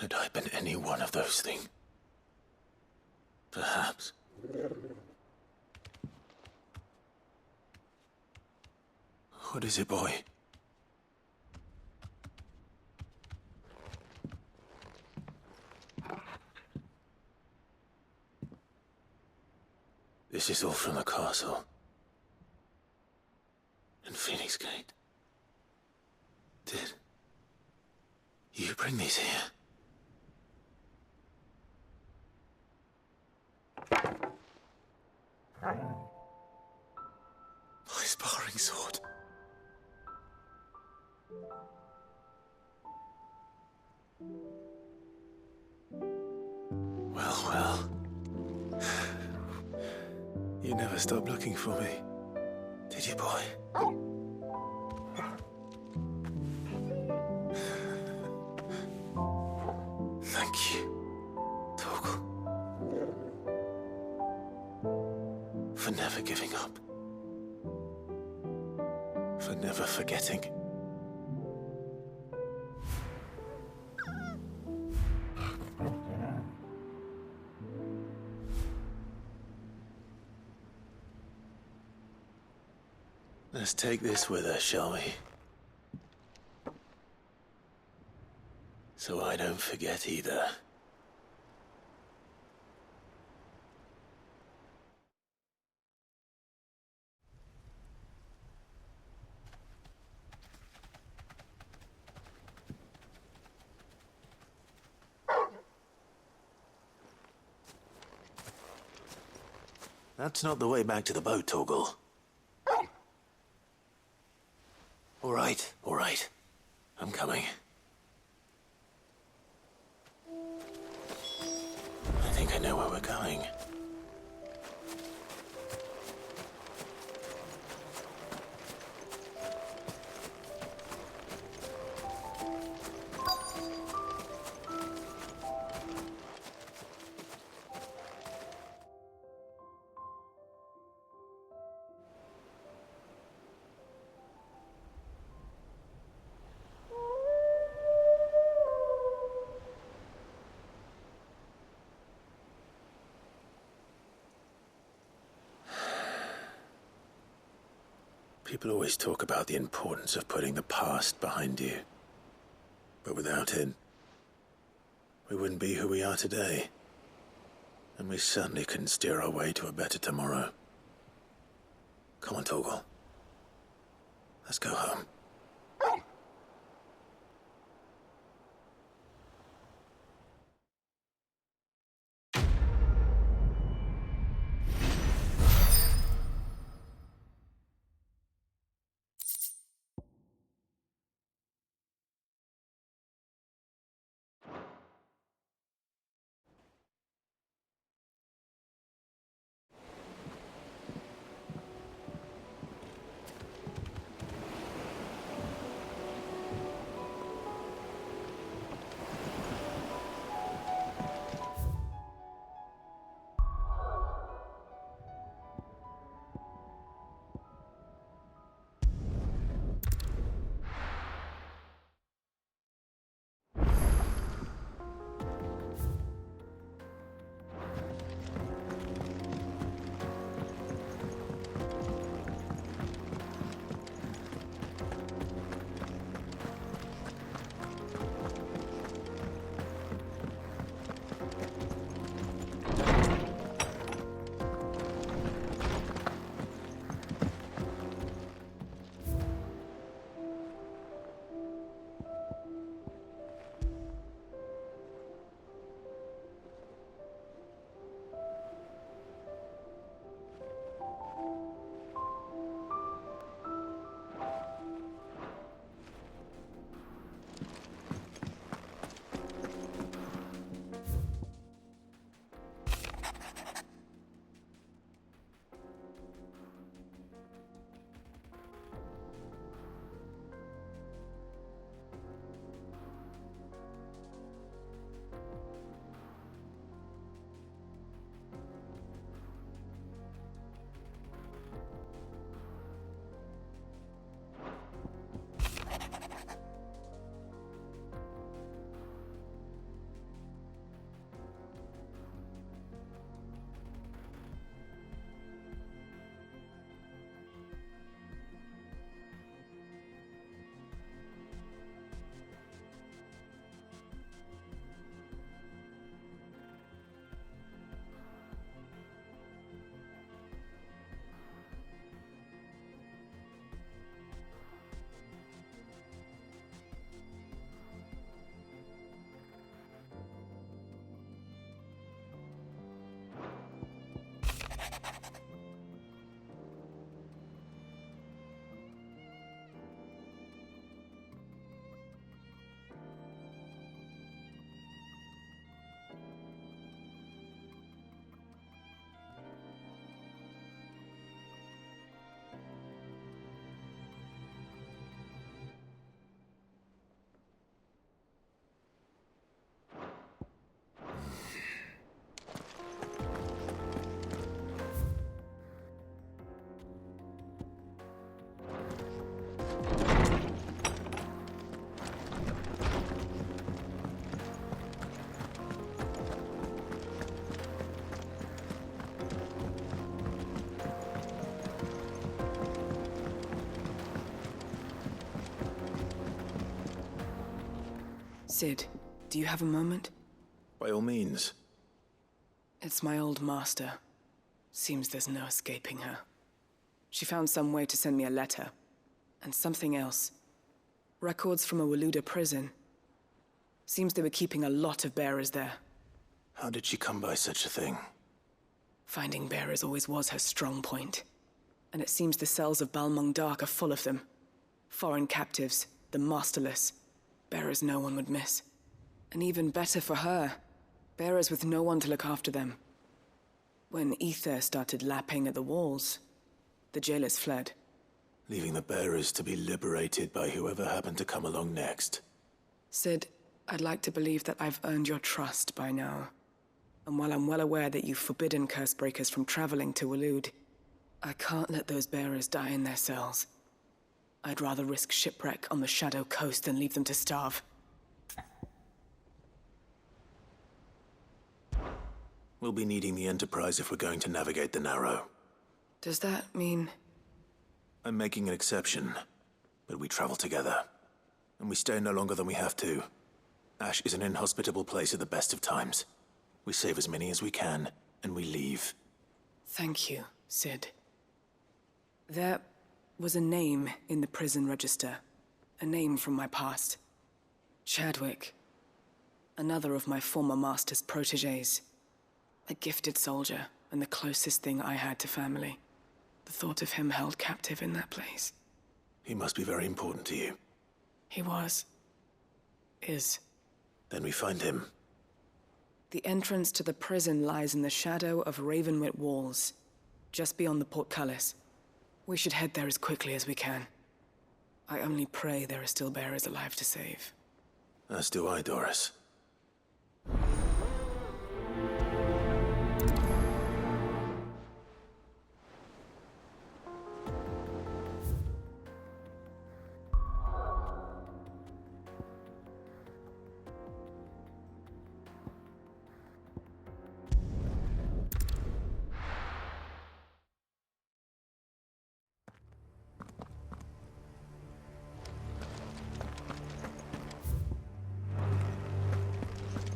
Had I been any one of those things? Perhaps. What is it, boy? This is all from the castle. And Phoenix Gate. Did you bring these here? My sparring sword. Well. You never stopped looking for me, did you, boy? Thank you, Torgal. For never giving up. For never forgetting. Let's take this with us, shall we? So I don't forget either. That's not the way back to the boat, Torgal. All right. I'm coming. I think I know where we're going. People always talk about the importance of putting the past behind you. But without it, we wouldn't be who we are today. And we certainly couldn't steer our way to a better tomorrow. Come on, Torgal. Let's go home. Sid, do you have a moment? By all means. It's my old master. Seems there's no escaping her. She found some way to send me a letter. And something else. Records from a Waluda prison. Seems they were keeping a lot of bearers there. How did she come by such a thing? Finding bearers always was her strong point. And it seems the cells of Balmung Dark are full of them. Foreign captives, the masterless. Bearers no one would miss. And even better for her, bearers with no one to look after them. When ether started lapping at the walls, the jailers fled. Leaving the bearers to be liberated by whoever happened to come along next. Sid, I'd like to believe that I've earned your trust by now. And while I'm well aware that you've forbidden Cursebreakers from traveling to Waloed, I can't let those bearers die in their cells. I'd rather risk shipwreck on the Shadow Coast than leave them to starve. We'll be needing the Enterprise if we're going to navigate the Narrow. Does that mean... I'm making an exception, but we travel together. And we stay no longer than we have to. Ash is an inhospitable place at the best of times. We save as many as we can, and we leave. Thank you, Sid. There was a name in the prison register. A name from my past. Chadwick. Another of my former master's protégés. A gifted soldier, and the closest thing I had to family. The thought of him held captive in that place. He must be very important to you. He was. Is. Then we find him. The entrance to the prison lies in the shadow of Ravenwit Walls, just beyond the portcullis. We should head there as quickly as we can. I only pray there are still bearers alive to save. As do I, Doris.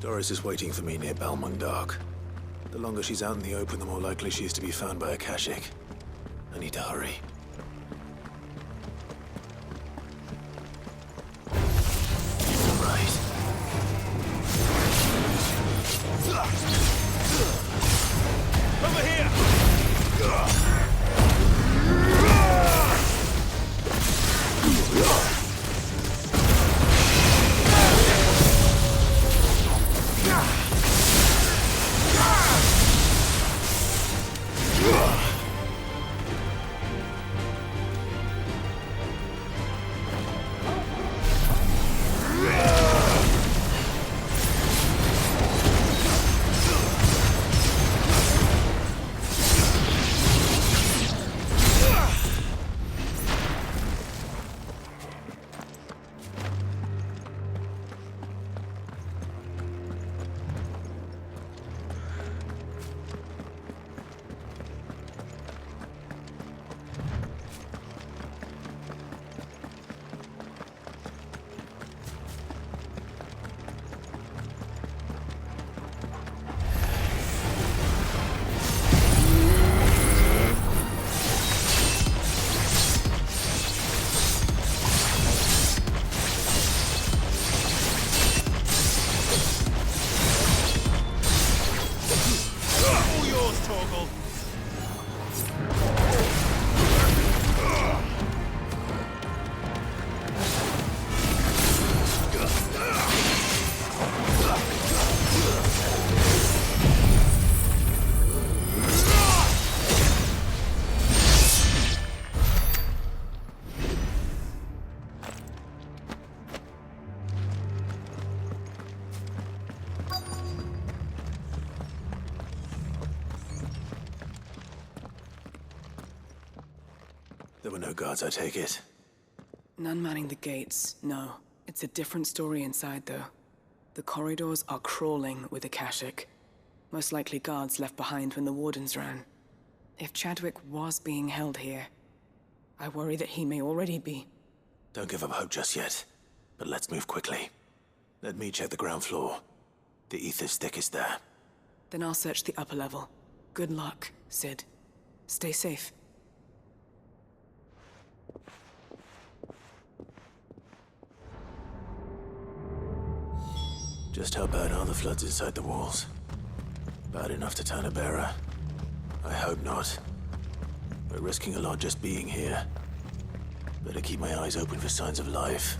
Doris is waiting for me near Balmung Dark. The longer she's out in the open, the more likely she is to be found by a Kashyyyk. I need to hurry. Right. Over here! There were no guards, I take it. None manning the gates, no. It's a different story inside, though. The corridors are crawling with the Kashyyyk. Most likely guards left behind when the wardens ran. If Chadwick was being held here, I worry that he may already be. Don't give up hope just yet, but let's move quickly. Let me check the ground floor. The ether's thickest there. Then I'll search the upper level. Good luck, Sid. Stay safe. Just how bad are the floods inside the walls? Bad enough to turn a bearer? I hope not. We're risking a lot just being here. Better keep my eyes open for signs of life.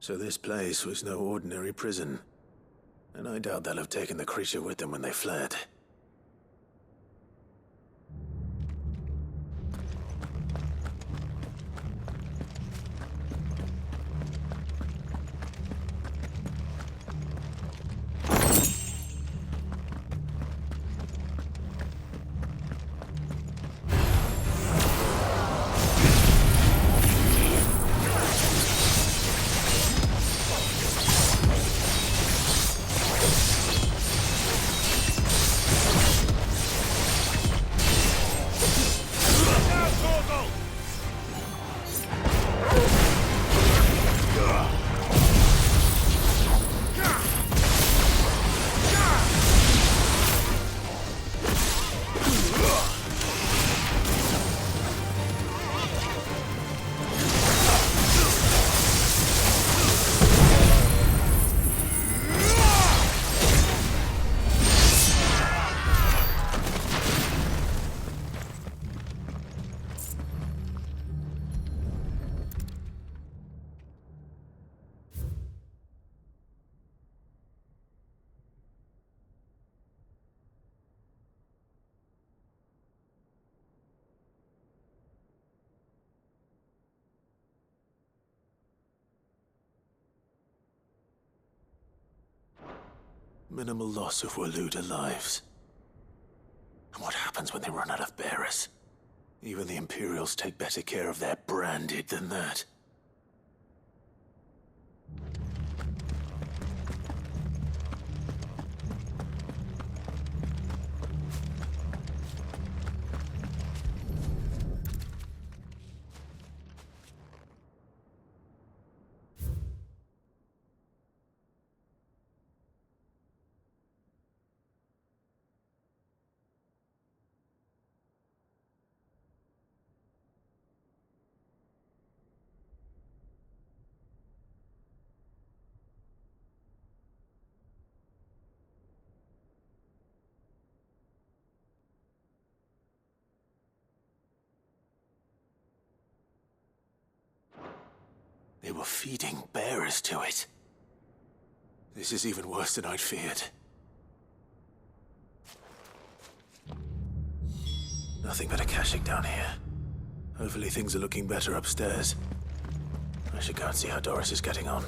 So this place was no ordinary prison. And I doubt they'll have taken the creature with them when they fled. Minimal loss of Waluda lives. And what happens when they run out of bearers? Even the Imperials take better care of their branded than that. They were feeding bearers to it. This is even worse than I'd feared. Nothing but a caching down here. Hopefully things are looking better upstairs. I should go and see how Doris is getting on.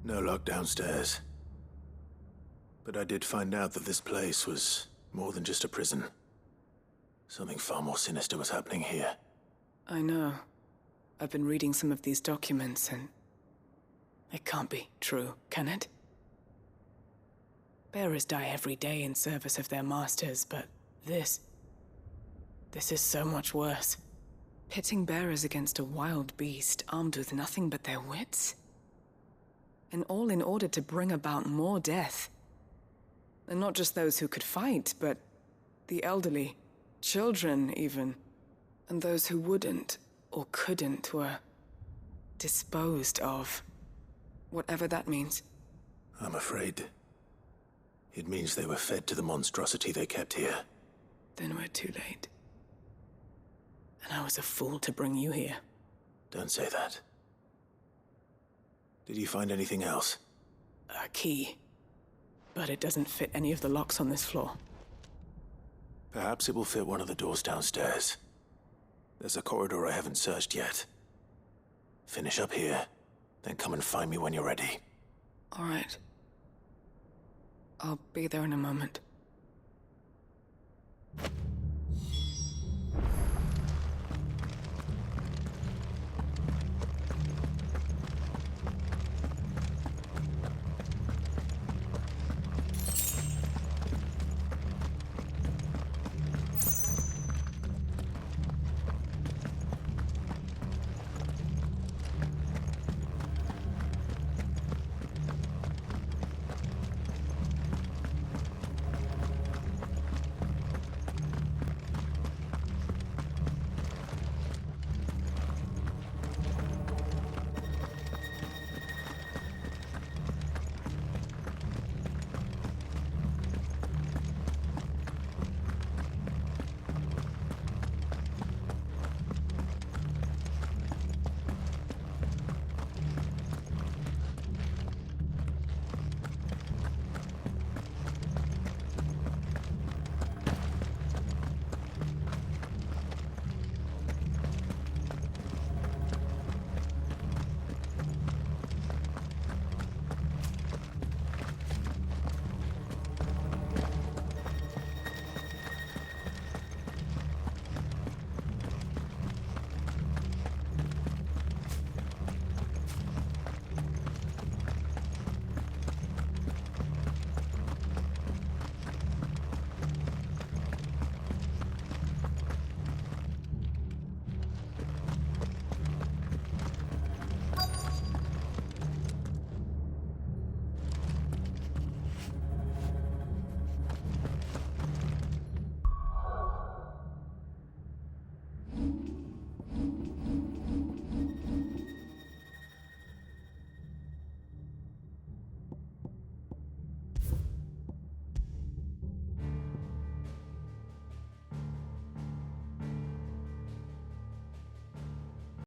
No lock downstairs. But I did find out that this place was more than just a prison. Something far more sinister was happening here. I know. I've been reading some of these documents, and it can't be true, can it? Bearers die every day in service of their masters, but this is so much worse. Pitting bearers against a wild beast armed with nothing but their wits? And all in order to bring about more death. And not just those who could fight, but the elderly, children even. And those who wouldn't or couldn't were disposed of. Whatever that means. I'm afraid it means they were fed to the monstrosity they kept here. Then we're too late. And I was a fool to bring you here. Don't say that. Did you find anything else? A key. But it doesn't fit any of the locks on this floor. Perhaps it will fit one of the doors downstairs. There's a corridor I haven't searched yet. Finish up here, then come and find me when you're ready. All right. I'll be there in a moment.